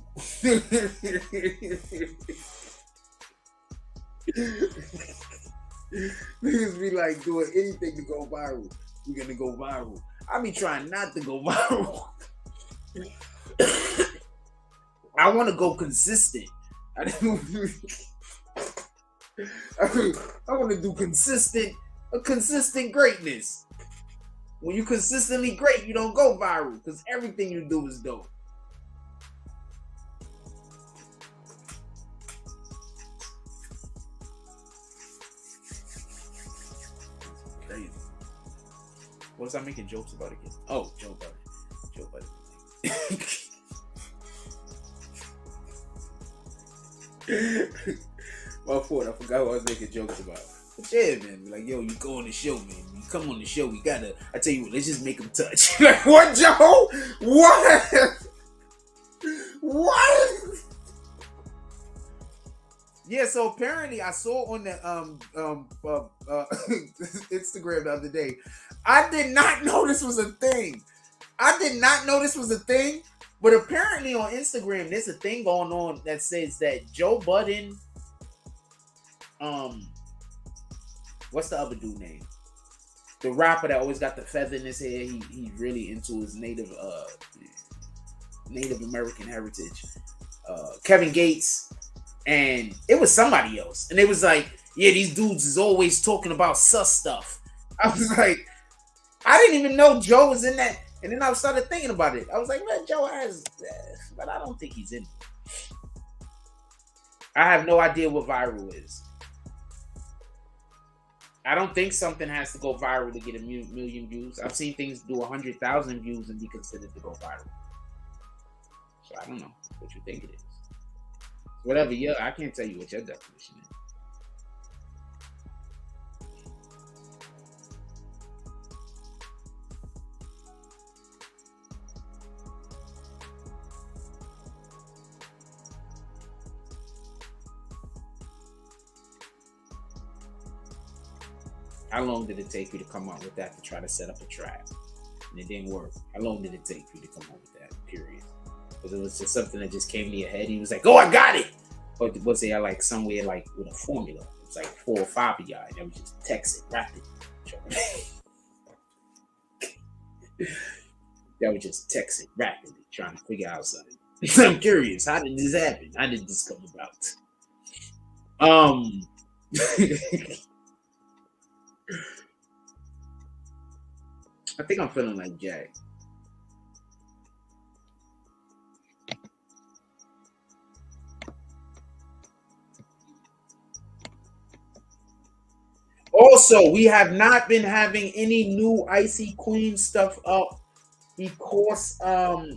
Niggas be like doing anything to go viral. We're gonna go viral. I be trying not to go viral. I want to go consistent. I want to do consistent greatness. When you consistently great, you don't go viral because everything you do is dope. Crazy. What was I making jokes about again? Oh, Joe Budden. My fault. I forgot what I was making jokes about. But yeah, man. Like, yo, you go on the show, man. You come on the show. We gotta. I tell you what. Let's just make them touch. Like, what, Joe? What? What? Yeah. So apparently, I saw on the Instagram the other day. I did not know this was a thing. But apparently on Instagram, there's a thing going on that says that Joe Budden, what's the other dude name? The rapper that always got the feather in his hair. He's really into his Native American heritage. Kevin Gates, and it was somebody else, and it was like, yeah, these dudes is always talking about sus stuff. I was like, I didn't even know Joe was in that. And then I started thinking about it. I was like, man, Joe has, but I don't think he's in it. I have no idea what viral is. I don't think something has to go viral to get a million views. I've seen things do 100,000 views and be considered to go viral. So I don't know what you think it is. Whatever, yeah, I can't tell you what your definition is. How long did it take you to come up with that to try to set up a trap? And it didn't work. How long did it take you to come up with that, period? Because it was just something that just came to your head. He was like, oh, I got it. Or was there like somewhere like with a formula? It was like 4 or 5 of y'all. And that was just text it rapid. That was just text it rapidly, trying to figure out something. I'm curious. How did this happen? How did this come about? I think I'm feeling like Jack. Also, we have not been having any new Icy Queen stuff up because I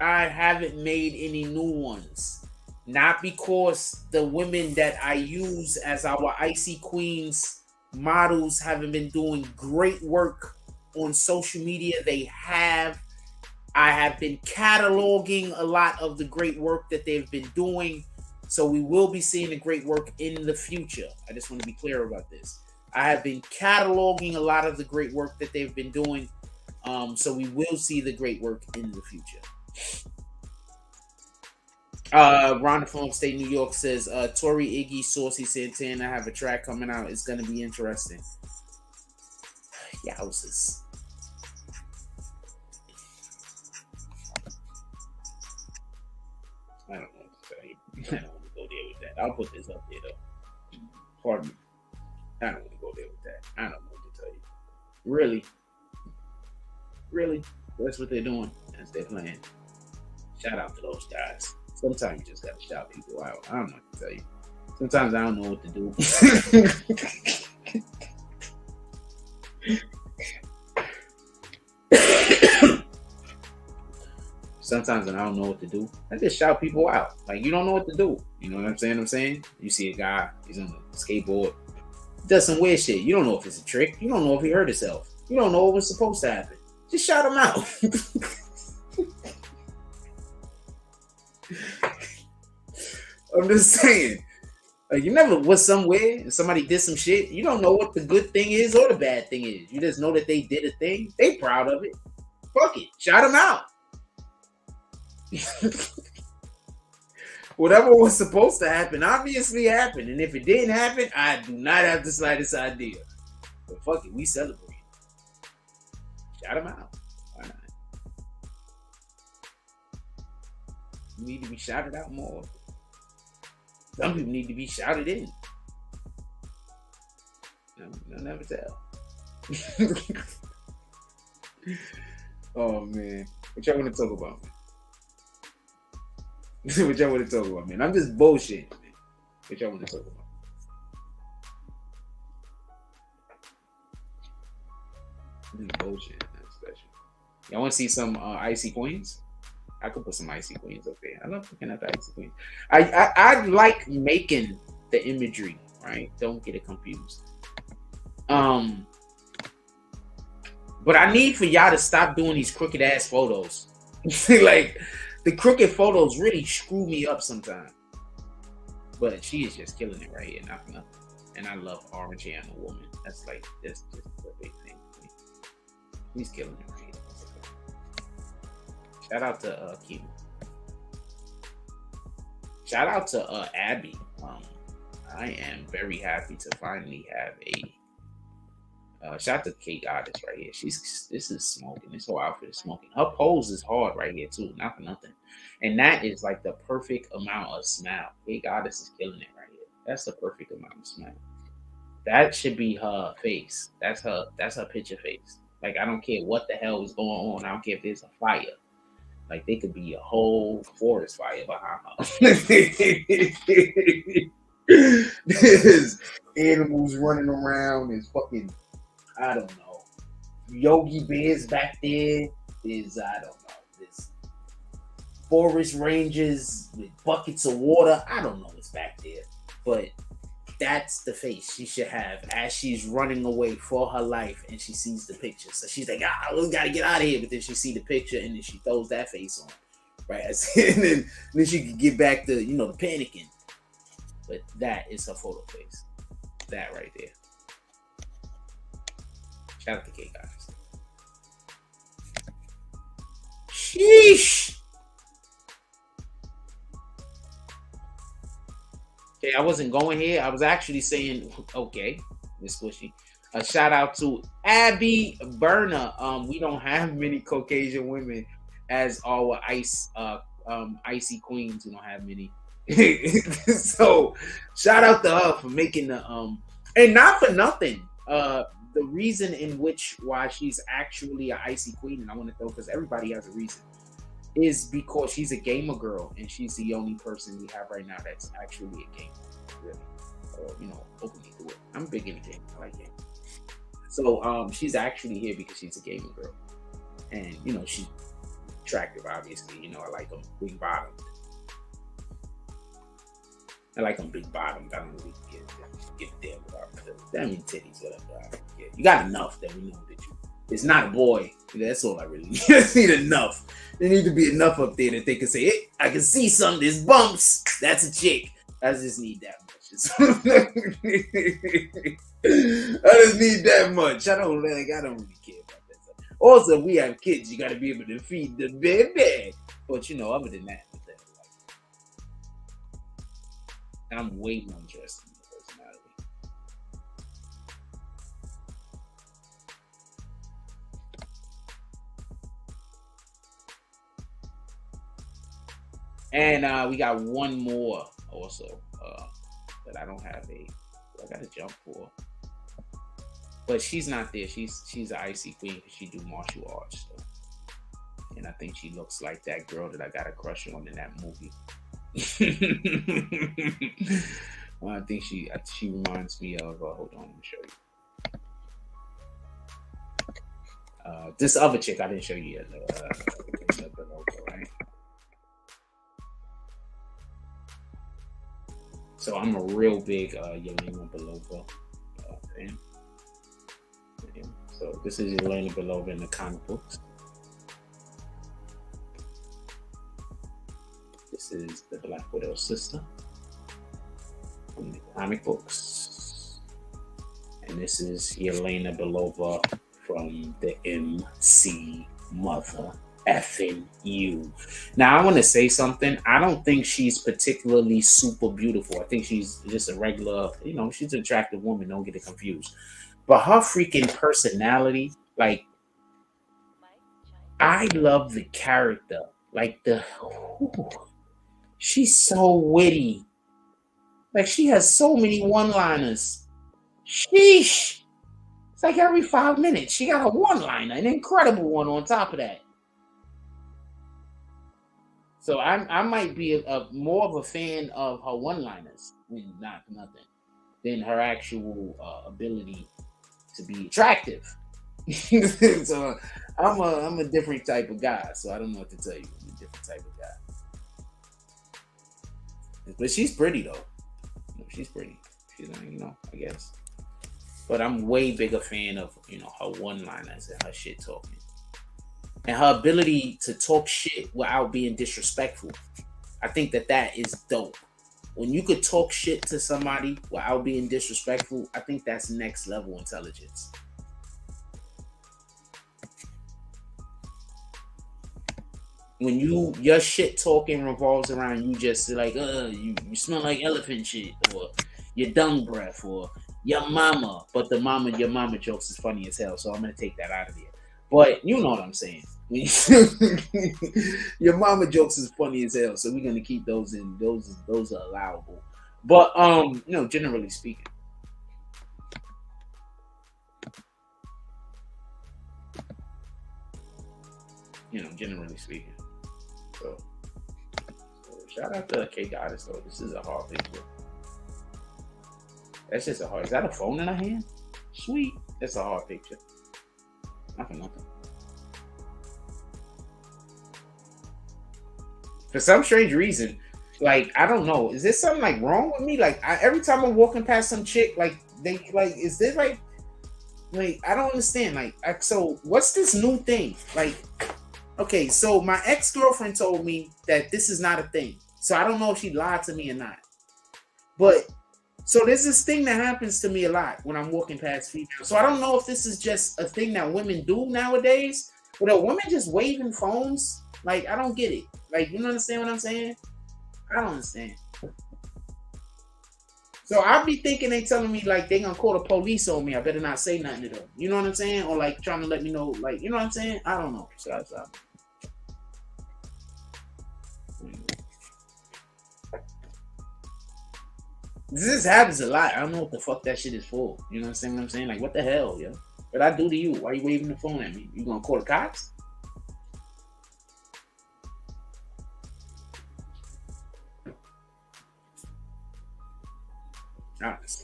haven't made any new ones. Not because the women that I use as our Icy Queens models haven't been doing great work on social media. They have. I have been cataloging a lot of the great work that they've been doing. So we will be seeing the great work in the future. I just want to be clear about this. I have been cataloging a lot of the great work that they've been doing. So we will see the great work in the future. Rhonda from upstate New York says, Tory, Iggy, Saucy, Santana have a track coming out. It's going to be interesting. Yowzers. I don't know what to tell you. I don't want to go there with that. I'll put this up there, though. Pardon me. I don't want to go there with that. I don't know what to tell you. Really? Really? That's what they're doing. That's their plan. Shout out to those guys. Sometimes you just got to shout people out. I don't know what to tell you. Sometimes I don't know what to do. Sometimes when I don't know what to do, I just shout people out. Like, you don't know what to do. You know what I'm saying? You see a guy, he's on a skateboard, does some weird shit. You don't know if it's a trick. You don't know if he hurt himself. You don't know what was supposed to happen. Just shout him out. I'm just saying. Like, you never was somewhere and somebody did some shit. You don't know what the good thing is or the bad thing is. You just know that they did a thing. They proud of it. Fuck it. Shout them out. Whatever was supposed to happen obviously happened. And if it didn't happen, I do not have the slightest idea. But fuck it. We celebrate. Shout them out. Why not? You need to be shouted out more. Some people need to be shouted in. I'll never tell. Oh, man. What y'all want to talk about, man? What y'all want to talk about, man? I'm just bullshit, man. What y'all want to talk about? This is bullshit. That's special. Y'all want to see some Icy Queens? I could put some Icy Queens up there. I love looking at the Icy Queens. I like making the imagery, right? Don't get it confused. But I need for y'all to stop doing these crooked ass photos. Like, the crooked photos really screw me up sometimes. But she is just killing it right here, nothing. And I love orange hair in a woman. That's just a big thing. She's killing it right here. Shout out to Kim. Shout out to Abby. I am very happy to finally have a shout out to Kate Goddess right here. This is smoking. This whole outfit is smoking. Her pose is hard right here too. Not for nothing. And that is like the perfect amount of smile. Kate Goddess is killing it right here. That's the perfect amount of smile. That should be her face. That's her picture face. Like, I don't care what the hell is going on. I don't care if there's a fire. Like, they could be a whole forest fire behind her. There's animals running around. There's fucking, I don't know, Yogi Bears back there. There's, I don't know, there's forest rangers with buckets of water. I don't know what's back there. But that's the face she should have as she's running away for her life and she sees the picture. So she's like, we gotta get out of here. But then she see the picture and then she throws that face on. Right? And then she can get back to, the panicking. But that is her photo face. That right there. Shout out to K guys. Sheesh. Okay, I wasn't going here. I was actually saying, okay, Miss Squishy. A shout out to Abby Berner. We don't have many Caucasian women as our icy queens. We don't have many. So shout out to her for making the and not for nothing. The reason in why she's actually an icy queen, and I want to throw because everybody has a reason, is because she's a gamer girl and she's the only person we have right now that's actually a gamer, really, or openly do it. I'm big into gaming. I like gaming. So she's actually here because she's a gamer girl, and she's attractive. Obviously, I like them big bottomed. I like them big bottomed. I don't really get there without them. That means titties, whatever. You got enough that we know that It's not a boy. That's all I really need. I just need enough. There need to be enough up there that they can say, hey, I can see something. There's bumps. That's a chick. I just need that much. I just need that much. I don't really care about that stuff. Also, we have kids. You got to be able to feed the baby. But other than that, I'm way more interested in the personality. And we got one more also that I don't have I gotta jump for. But she's not there. She's an icy queen because she do martial arts. So. And I think she looks like that girl that I got a crush on in that movie. Well, I think she reminds me of. Hold on, let me show you. This other chick I didn't show you yet. The logo, right? So I'm a real big Yelena Belova fan. So this is Yelena Belova in the comic books. This is the Black Widow sister from the comic books. And this is Yelena Belova from the MC Mother effing you. Now I want to say something. I don't think she's particularly super beautiful. I think she's just a regular, she's an attractive woman. Don't get it confused. But her freaking personality, like, I love the character. Like she's so witty. Like she has so many one-liners. Sheesh. It's like every 5 minutes she got a one-liner, an incredible one on top of that. So I might be more of a fan of her one-liners, not nothing, than her actual ability to be attractive. So I'm a different type of guy. So I don't know what to tell you. I'm a different type of guy. But she's pretty though. She's pretty. She's I guess. But I'm way bigger fan of her one-liners and her shit talking. And her ability to talk shit without being disrespectful. I think that is dope. When you could talk shit to somebody without being disrespectful, I think that's next level intelligence. When your shit talking revolves around you just like, you smell like elephant shit, or your dung breath, or your mama. But your mama jokes is funny as hell, so I'm gonna take that out of here. But you know what I'm saying. Your mama jokes is funny as hell, so we're gonna keep those in. Those are allowable. But generally speaking. Generally speaking. So shout out to K Goddess though. This is a hard picture. That's just a hard. Is that a phone in her hand? Sweet. That's a hard picture. Nothing. For some strange reason, like, I don't know, is there something like wrong with me? Like, every time I'm walking past some chick, like, is this like I don't understand. So what's this new thing? Like, okay, so my ex-girlfriend told me that this is not a thing. So I don't know if she lied to me or not. But so there's this thing that happens to me a lot when I'm walking past females. So I don't know if this is just a thing that women do nowadays. But are women just waving phones? Like, I don't get it. Like, you understand what I'm saying? I don't understand. So I be thinking they telling me like they gonna call the police on me. I better not say nothing to them. You know what I'm saying? Or like trying to let me know, like, you know what I'm saying? I don't know. So. This happens a lot. I don't know what the fuck that shit is for. You know what I'm saying? Like, what the hell, yo? What I do to you? Why you waving the phone at me? You gonna call the cops?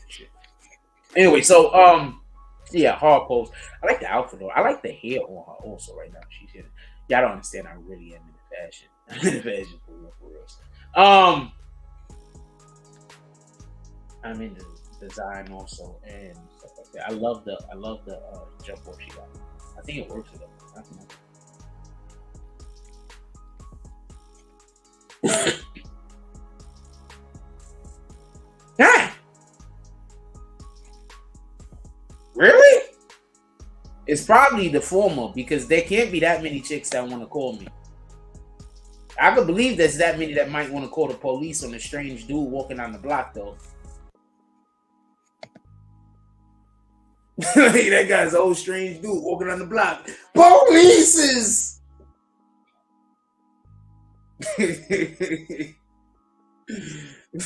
Shit. Anyway, so yeah, hard pose. I like the outfit though. I like the hair on her also right now. She's here. Y'all don't understand. I really am into fashion. I'm into fashion for real. I'm into design also and stuff like that. I love the jump rope she got. I think it works though. I don't know. Ah! Really? It's probably the former because there can't be that many chicks that want to call me. I could believe there's that many that might want to call the police on a strange dude walking down the block though. That guy's an old strange dude walking on the block. Polices!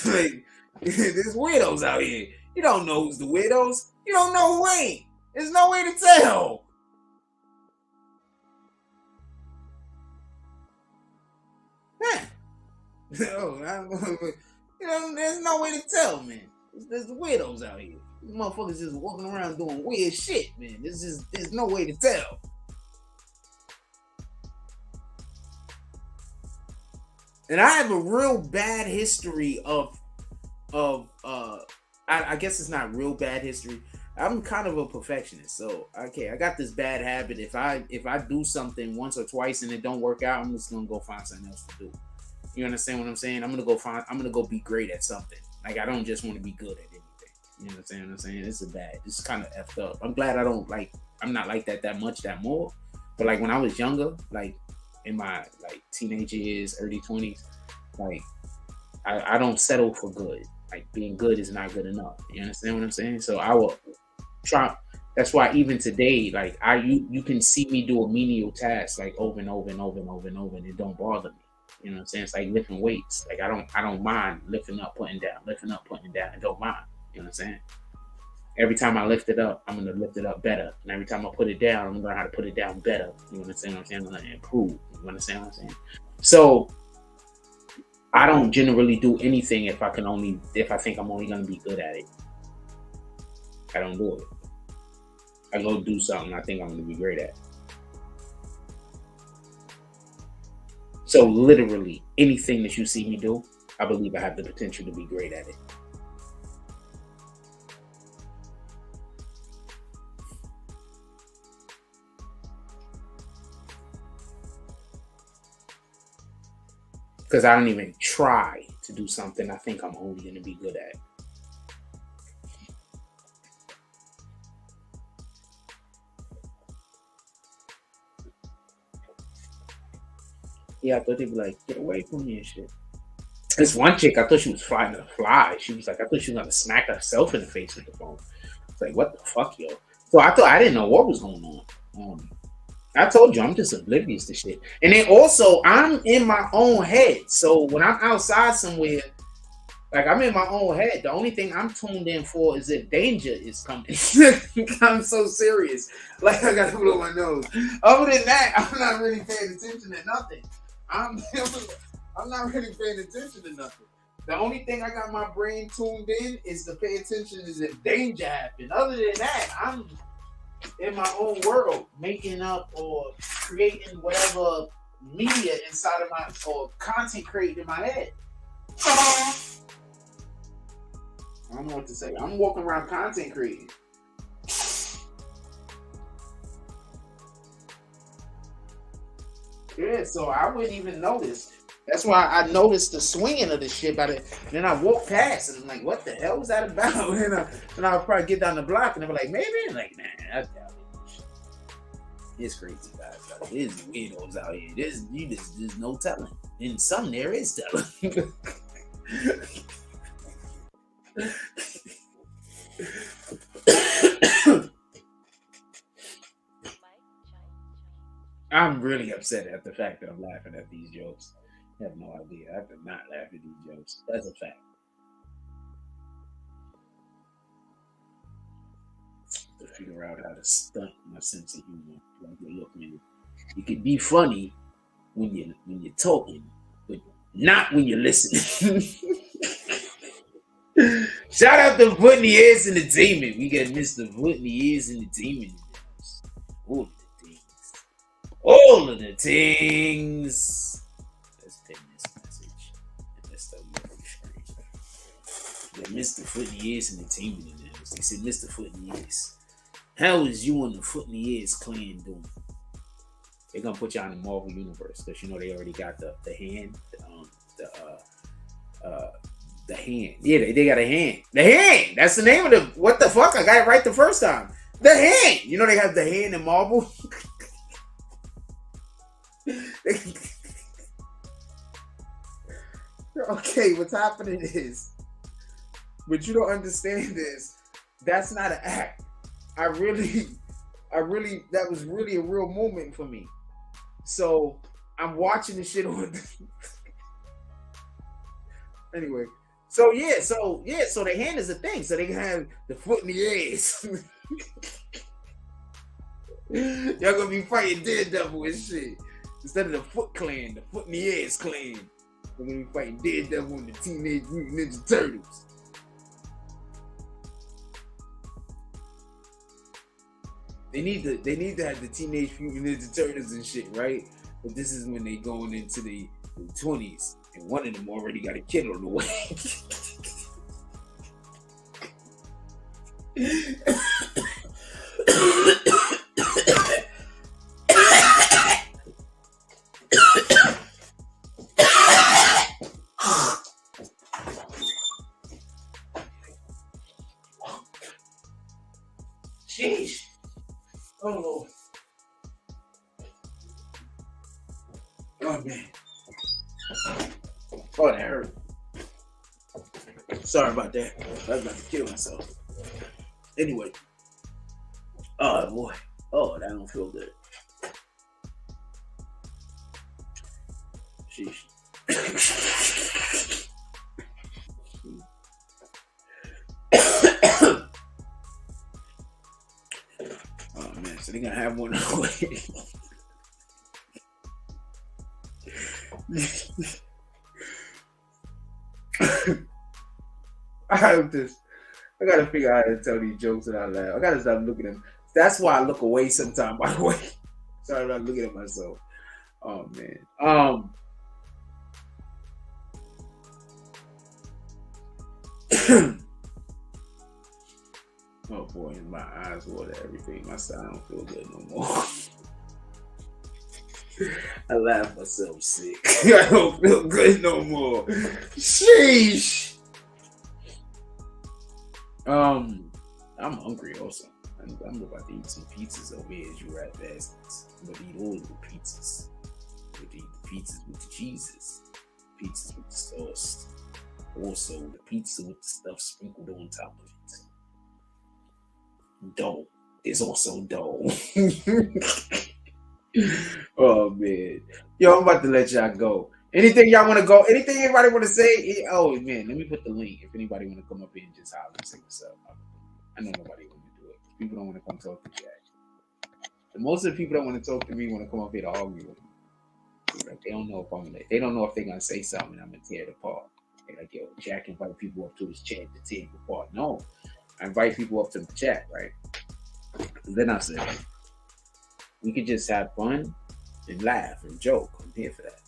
Like, there's weirdos out here. You don't know who's the weirdos. You don't know who ain't. There's no way to tell. There's no way to tell, man. There's weirdos out here. These motherfuckers just walking around doing weird shit, man. There's no way to tell. And I have a real bad history of I guess it's not real bad history. I'm kind of a perfectionist, so okay, I got this bad habit. If I do something once or twice and it don't work out, I'm just gonna go find something else to do. You understand what I'm saying? I'm gonna go be great at something. Like I don't just want to be good at anything. You understand what I'm saying? It's kind of effed up. I'm glad I'm not like that much more. But like when I was younger, like in my like teenage years, early 20s, like I don't settle for good. Like being good is not good enough. You understand what I'm saying? So I will try. That's why even today, like you can see me do a menial task like over and over and over and over and over, and it don't bother me. You know what I'm saying? It's like lifting weights. Like I don't mind lifting up, putting down, lifting up, putting down. I don't mind. You know what I'm saying? Every time I lift it up, I'm gonna lift it up better. And every time I put it down, I'm gonna learn how to put it down better. You understand what I'm saying? I'm gonna improve. You understand what I'm saying? So I don't generally do anything if I think I'm only gonna be good at it. I don't do it. I go do something I think I'm gonna be great at. So literally anything that you see me do, I believe I have the potential to be great at it. Because I don't even try to do something I think I'm only going to be good at. Yeah, I thought they'd be like, get away from me and shit. This one chick, I thought she was flying to fly. She was like, I thought she was going to smack herself in the face with the phone. It's like, what the fuck, yo? So I didn't know what was going on. I told you, I'm just oblivious to shit. And then also, I'm in my own head. So when I'm outside somewhere, like I'm in my own head. The only thing I'm tuned in for is if danger is coming. I'm so serious. Like I got to blow my nose. Other than that, I'm not really paying attention to nothing. I'm not really paying attention to nothing. The only thing I got my brain tuned in is to pay attention is if danger happens. Other than that, I'm in my own world, making up or creating whatever media inside of my or content created in my head. I don't know what to say. I'm walking around content creating. Yeah, so I wouldn't even notice. That's why I noticed the swinging of the shit by the. Then I walked past and I'm like, what the hell was that about? And I'll probably get down the block and they'll be like, maybe? I'm like, nah, I doubt it. It's crazy, guys. There's weirdos out here. There's no telling. In some there is telling. I'm really upset at the fact that I'm laughing at these jokes. I have no idea. I have to not laugh at these jokes. That's a fact. To figure out how to stunt my sense of humor. Like, look, man, you can be funny when you're talking, but not when you're listening. Shout out to Foot in the Ears Entertainment. We got Mr. Foot in the Ears Entertainment. All of the things. Let's pin this message. And let's start moving the screen. Yeah, Mr. Foot in the Ears Entertainment in there. They said Mr. Foot in the Ears. Hell is you and the Foot in the Ears clan doing? They're gonna put y'all in the Marvel universe because you know they already got the hand, the hand. Yeah, they got a hand. The hand. That's the name of the. What the fuck? I got it right the first time. The hand. You know they have the hand in Marvel. Okay, what's happening is, but you don't understand this. That's not an act. I really, that was really a real moment for me. So I'm watching the shit on. Anyway, so the hand is a thing. So they can have the Foot in the ass. Y'all gonna be fighting Daredevil and shit instead of the Foot Clan, the Foot in the Ass Clan. We're gonna be fighting Daredevil and the Teenage Mutant Ninja Turtles. They need to have the Teenage Mutant Ninja Turtles and shit, right? But this is when they going into the 20s, and one of them already got a kid on the way. Sheesh. Oh, man. Oh, that hurt. Sorry about that. I was about to kill myself. Anyway. Oh, boy. Oh, that don't feel good. Sheesh. Oh, man. So they're going to have one away. I gotta figure out how to tell these jokes and I laugh. I gotta stop looking at them. That's why I look away sometimes, by the way. Sorry about looking at myself. Oh man. Oh boy, my eyes water, everything. My side don't feel good no more. I laugh myself sick. I don't feel good no more. Sheesh. I'm hungry also. I'm about to eat some pizzas over here as you rat bastards. I'm gonna eat all of the pizzas. I'm gonna eat the pizzas with the cheeses. Pizzas with the sauce. Also the pizza with the stuff sprinkled on top of it. Dough. There's also dough. Oh man. Yo, I'm about to let y'all go. Anything y'all want to go? Anything anybody want to say? Oh man, let me put the link. If anybody want to come up here and just holler and say what's up. I know nobody want to do it. People don't want to come talk to Jack. And most of the people that want to talk to me want to come up here to argue with me. Like, they don't know if they don't know if they're gonna say something and I'm gonna tear it apart. They're like, yo, Jack invite people up to his chat to tear it apart. No. I invite people up to the chat, right? And then I said, we could just have fun and laugh and joke. I'm here for that.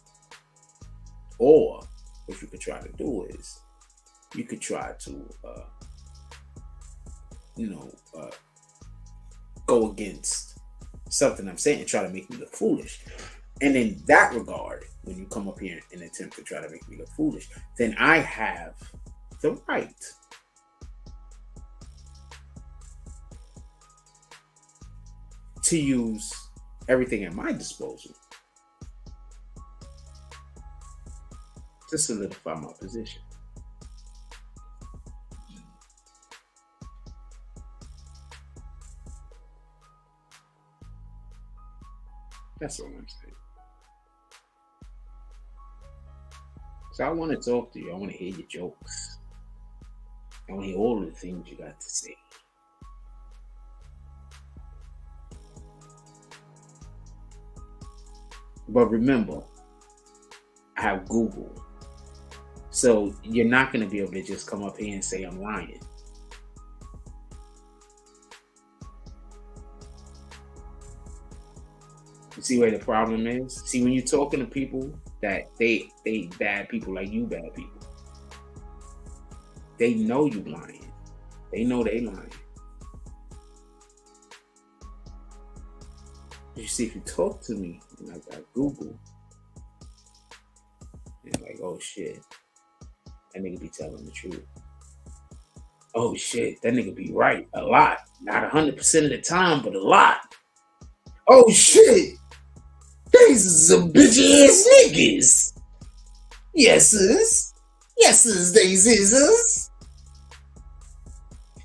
Or what you could try to do is you could try to go against something I'm saying and try to make me look foolish. And in that regard, when you come up here and attempt to try to make me look foolish, then I have the right to use everything at my disposal to solidify my position. That's all I'm saying. So I want to talk to you. I want to hear your jokes. I want to hear all of the things you got to say. But remember, I have Google. So you're not going to be able to just come up here and say I'm lying. You see where the problem is? See, when you're talking to people that they bad people like you bad people, they know you lying. They know they lying. you see if you talk to me, and I got Google, and like, oh shit, that nigga be telling the truth. Oh shit, that nigga be right a lot, not 100% of the time, but a lot. Oh shit, these are some bitch ass niggas. Yes, sis. Yes, sis, these is.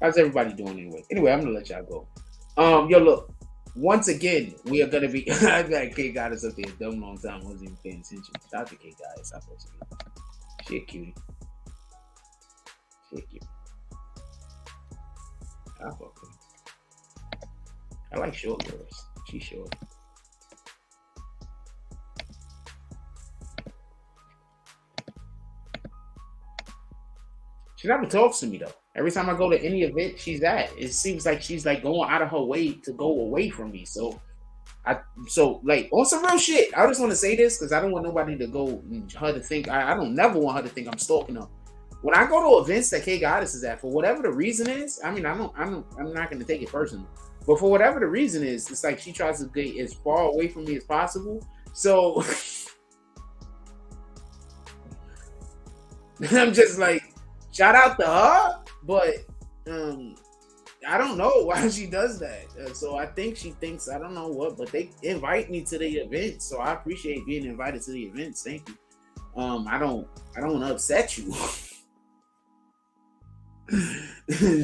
How's everybody doing anyway? Anyway, I'm gonna let y'all go. Yo, look. Once again, we are gonna be. I got K Goddess up there a dumb long time. Wasn't even paying attention. Shout out to K Goddess. I thought she a cutie. She a cutie. I fuck with her. I like short girls. She's short. She never talks to me though. Every time I go to any event she's at, it seems like she's like going out of her way to go away from me. So like on some real shit. I just want to say this because I don't want nobody to go her to think I don't never want her to think I'm stalking her. When I go to events that K Goddess is at, for whatever the reason is, I mean I'm not gonna take it personal. But for whatever the reason is, it's like she tries to get as far away from me as possible. So I'm just like, shout out to her, but I don't know why she does that. So I think she thinks, I don't know what, but they invite me to the event, so I appreciate being invited to the events. Thank you. I don't want to upset you.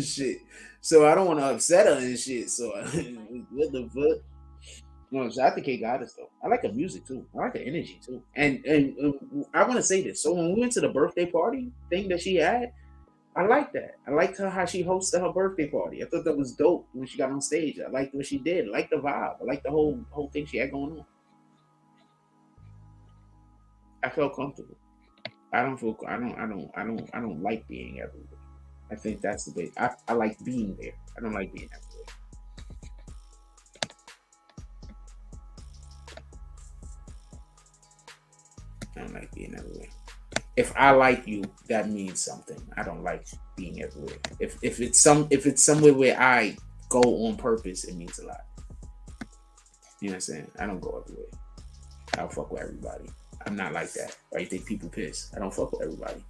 Shit. So I don't want to upset her and shit. So what the fuck? No, shout out to K Goddess though. I like her music too. I like her energy too. And I want to say this. So when we went to the birthday party thing that she had, I like that. I liked her how she hosted her birthday party. I thought that was dope when she got on stage. I liked what she did. I liked the vibe. I liked the whole thing she had going on. I felt comfortable. I don't like being everywhere. I think that's the big. I like being there. I don't like being everywhere. I don't like being everywhere. If I like you, that means something. I don't like being everywhere. If it's somewhere where I go on purpose, it means a lot. You know what I'm saying? I don't go everywhere. I don't fuck with everybody. I'm not like that. Right? You think people piss? I don't fuck with everybody.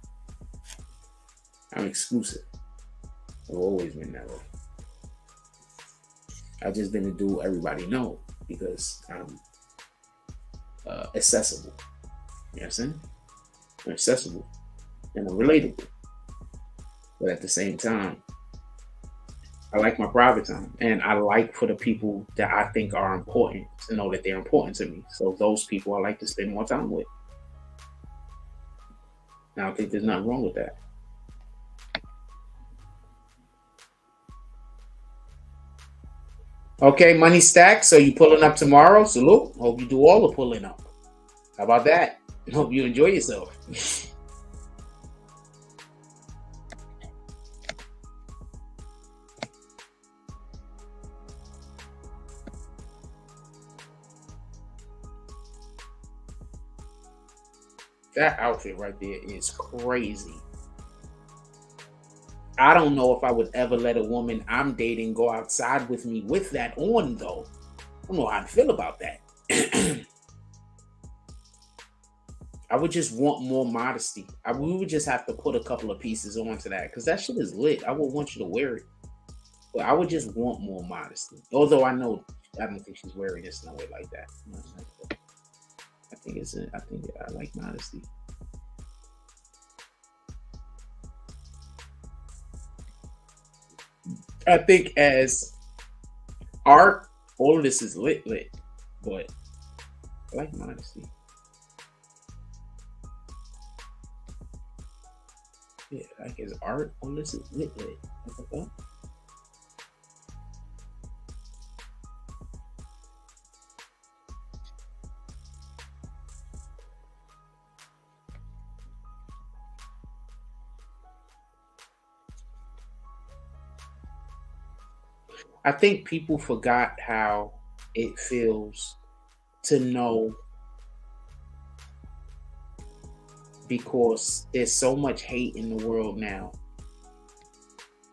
I'm exclusive. I've always been that way. I just didn't do everybody know because I'm accessible. You know what I'm saying? I'm accessible and I'm relatable. But at the same time, I like my private time, and I like for the people that I think are important to know that they're important to me. So those people I like to spend more time with. And I don't think there's nothing wrong with that. Okay, money stack. So you pulling up tomorrow? Salute. Hope you do all the pulling up. How about that? Hope you enjoy yourself. That outfit right there is crazy. I don't know if I would ever let a woman I'm dating go outside with me with that on, though. I don't know how I feel about that. I would just want more modesty. We would just have to put a couple of pieces onto that because that shit is lit. I would want you to wear it. But I would just want more modesty. Although I don't think she's wearing this in a way like that. I like modesty. I think as art, all of this is lit, but I like modesty. Yeah, like as art, all this is lit. What the fuck? I think people forgot how it feels to know, because there's so much hate in the world now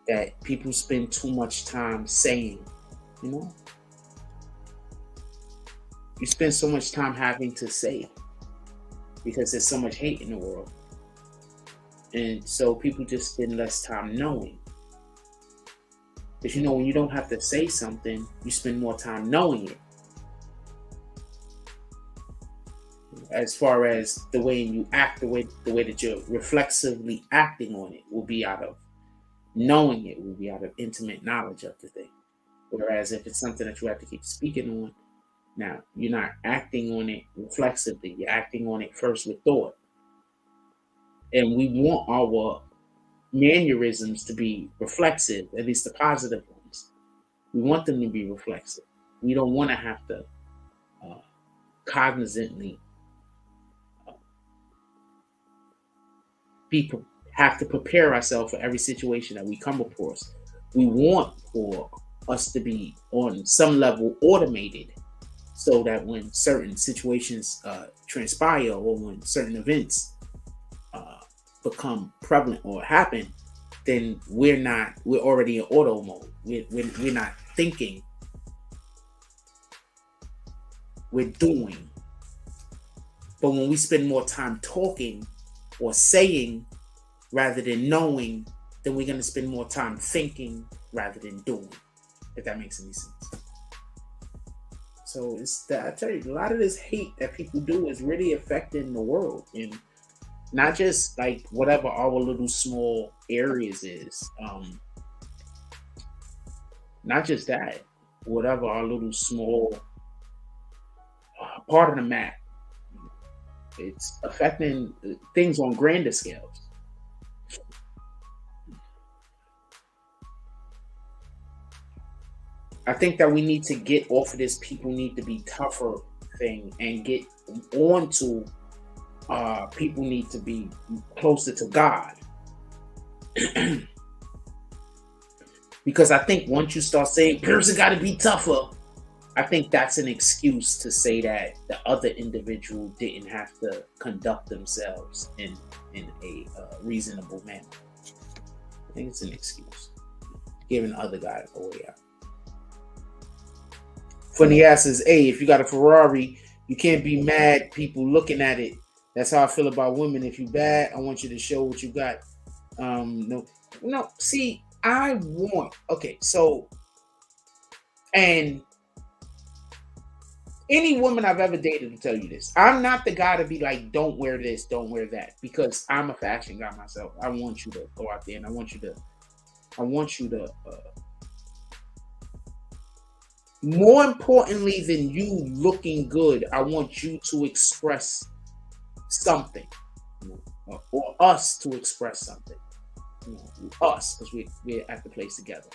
that people spend too much time saying, you know? you spend so much time having to say because there's so much hate in the world. And so people just spend less time knowing. Because when you don't have to say something, you spend more time knowing it. As far as the way you act, the way that you're reflexively acting on it will be out of knowing it, will be out of intimate knowledge of the thing. Whereas if it's something that you have to keep speaking on, now you're not acting on it reflexively, you're acting on it first with thought. And we want our mannerisms to be reflexive, at least the positive ones. We want them to be reflexive. We don't want to have to cognizantly have to prepare ourselves for every situation that we come across. We want for us to be on some level automated so that when certain situations transpire or when certain events become prevalent or happen, then we're already in auto mode. We're not thinking, we're doing. But when we spend more time talking or saying rather than knowing, then we're going to spend more time thinking rather than doing, if that makes any sense. So I tell you, a lot of this hate that people do is really affecting the world, and not just like whatever our little small areas is. Not just that, whatever our little small part of the map. It's affecting things on grander scales. I think that we need to get off of this people need to be tougher thing and get on to people need to be closer to God. Because I think once you start saying person got to be tougher, I think that's an excuse to say that the other individual didn't have to conduct themselves in a reasonable manner. I think it's an excuse, giving the other guy a way out. Funny ass says, hey, if you got a Ferrari, you can't be mad people looking at it. That's how I feel about women. If you bad, I want you to show what you got. No, see, and any woman I've ever dated will tell you this. I'm not the guy to be like, don't wear this, don't wear that, because I'm a fashion guy myself. I want you to go out there and I want you to more importantly than you looking good, I want you to express something, or us to express something, us, because we're at the place together.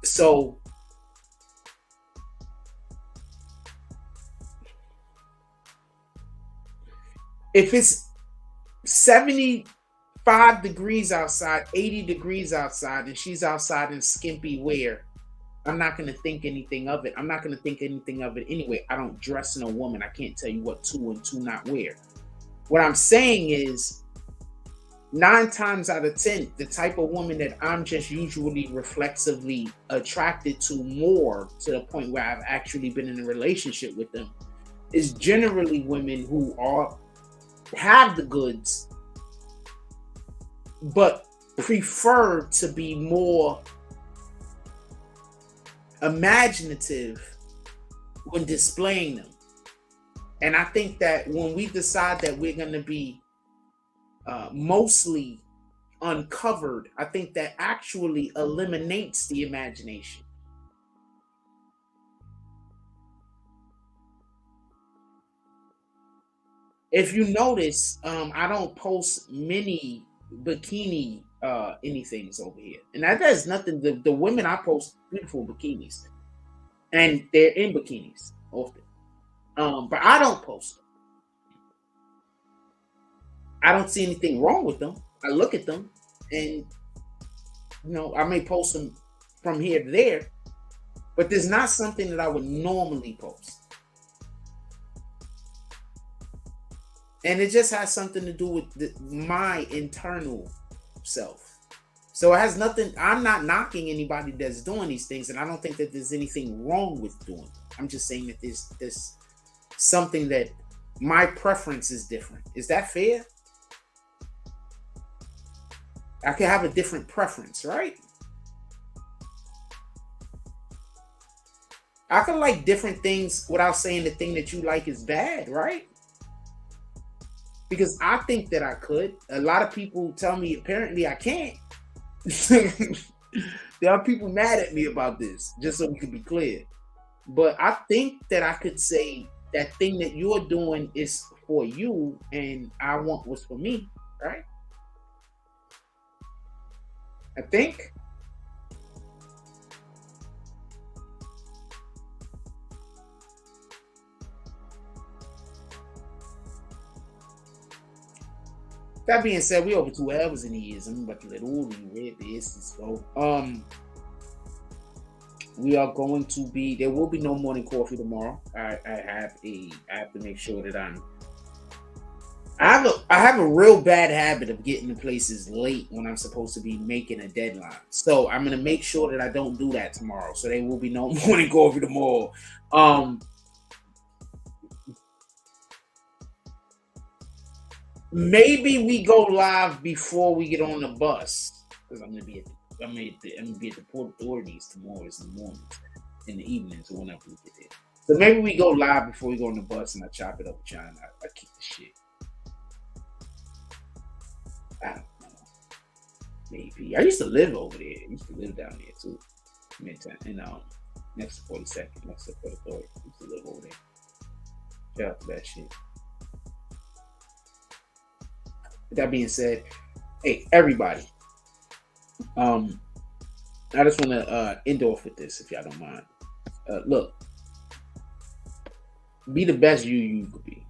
So if it's 75 degrees outside, 80 degrees outside, and she's outside in skimpy wear, I'm not going to think anything of it. I'm not going to think anything of it anyway. I don't dress in a woman. I can't tell you what to and to not wear. What I'm saying is 9 times out of 10, the type of woman that I'm just usually reflexively attracted to more to the point where I've actually been in a relationship with them is generally women who have the goods, but prefer to be more imaginative when displaying them. And I think that when we decide that we're going to be mostly uncovered, I think that actually eliminates the imagination. If you notice, I don't post many bikini anythings over here, and that has nothing. The women I post beautiful bikinis, and they're in bikinis often, but I don't post them. I don't see anything wrong with them. I look at them, and I may post them from here to there, but there's not something that I would normally post. And it just has something to do with my internal self. So it has nothing, I'm not knocking anybody that's doing these things, and I don't think that there's anything wrong with doing them. I'm just saying that there's something that my preference is different. Is that fair? I could have a different preference, right? I can like different things without saying the thing that you like is bad, right? Because I think that I could. A lot of people tell me apparently I can't. There are people mad at me about this, just so we can be clear. But I think that I could say that thing that you're doing is for you and I want what's for me, right? I think. That being said, we over 2 hours in the years. I'm about to let all the red business go. We are going to be. There will be no morning coffee tomorrow. I have to make sure that I have a real bad habit of getting to places late when I'm supposed to be making a deadline. So I'm gonna make sure that I don't do that tomorrow. So there will be no morning coffee tomorrow. Maybe we go live before we get on the bus because I'm gonna be at the Port Authorities tomorrow in the mornings, in the evenings, or whenever we get there. So maybe we go live before we go on the bus and I chop it up with China. I keep the shit. I don't know. Maybe I used to live over there. I used to live down there too, Midtown, and next to 42nd, next to Port Authority. I used to live over there. Shout out to that shit. With that being said, hey, everybody. I just want to end off with this, if y'all don't mind. Look, be the best you could be.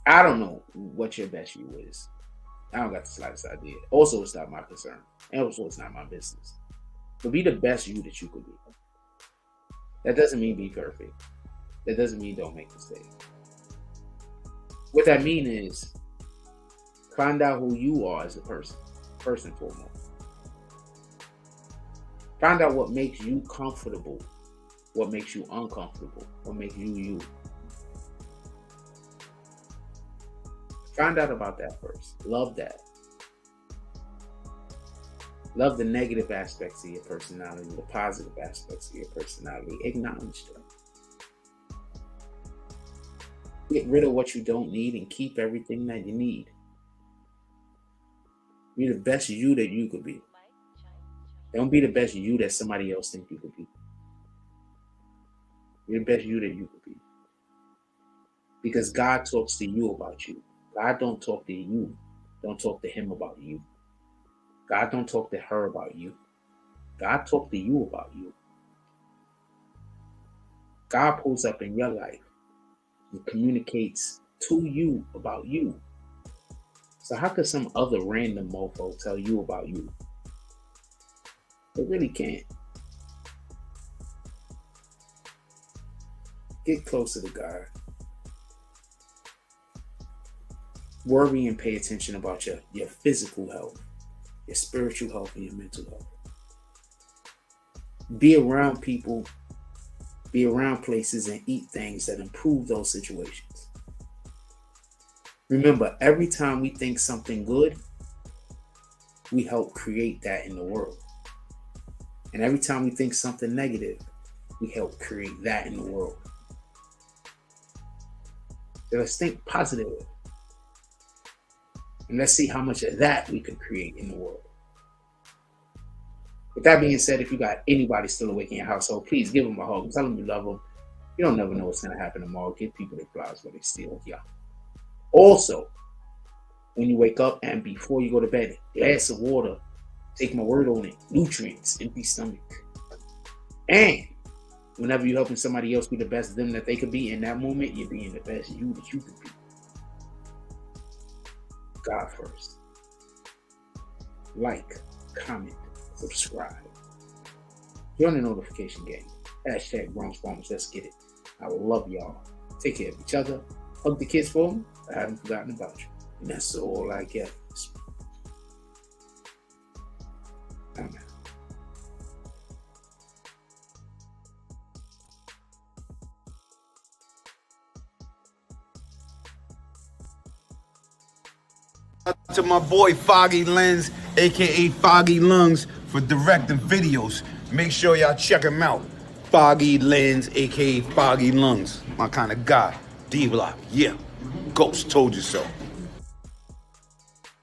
I don't know what your best you is. I don't got the slightest idea. Also, it's not my concern. And also, it's not my business. But be the best you that you could be. That doesn't mean be perfect. That doesn't mean don't make mistakes. What that means is find out who you are as a person, first and foremost. Find out what makes you comfortable, what makes you uncomfortable, what makes you you. Find out about that first. Love that. Love the negative aspects of your personality, the positive aspects of your personality. Acknowledge them. Get rid of what you don't need and keep everything that you need. Be the best you that you could be. Don't be the best you that somebody else thinks you could be. Be the best you that you could be. Because God talks to you about you. God don't talk to you. Don't talk to him about you. God don't talk to her about you. God talk to you about you. God pulls up in your life and communicates to you about you. So how could some other random mofo tell you about you? They really can't. Get closer to God. Worry and pay attention about your physical health, your spiritual health, and your mental health. Be around people, be around places, and eat things that improve those situations. Remember, every time we think something good, we help create that in the world. And every time we think something negative, we help create that in the world. So let's think positive. And let's see how much of that we can create in the world. With that being said, if you got anybody still awake in your household, please give them a hug. Tell them you love them. You don't never know what's going to happen tomorrow. Give people their flowers when they steal. Yeah. Also, when you wake up and before you go to bed, glass of water. Take my word on it. Nutrients, empty stomach. And whenever you're helping somebody else be the best of them that they could be in that moment, you're being the best you that you could be. God first. Like, comment, subscribe. Join the notification game. Hashtag Bronx Bombers. Let's get it. I will love y'all. Take care of each other. Hug the kids for me. I haven't forgotten about you. And that's all I get. Amen. to my boy Foggy Lens, aka Foggy Lungs, for directing videos. Make sure y'all check him out. Foggy Lens, aka Foggy Lungs. My kind of guy. D-Block, yeah. Ghost told you so.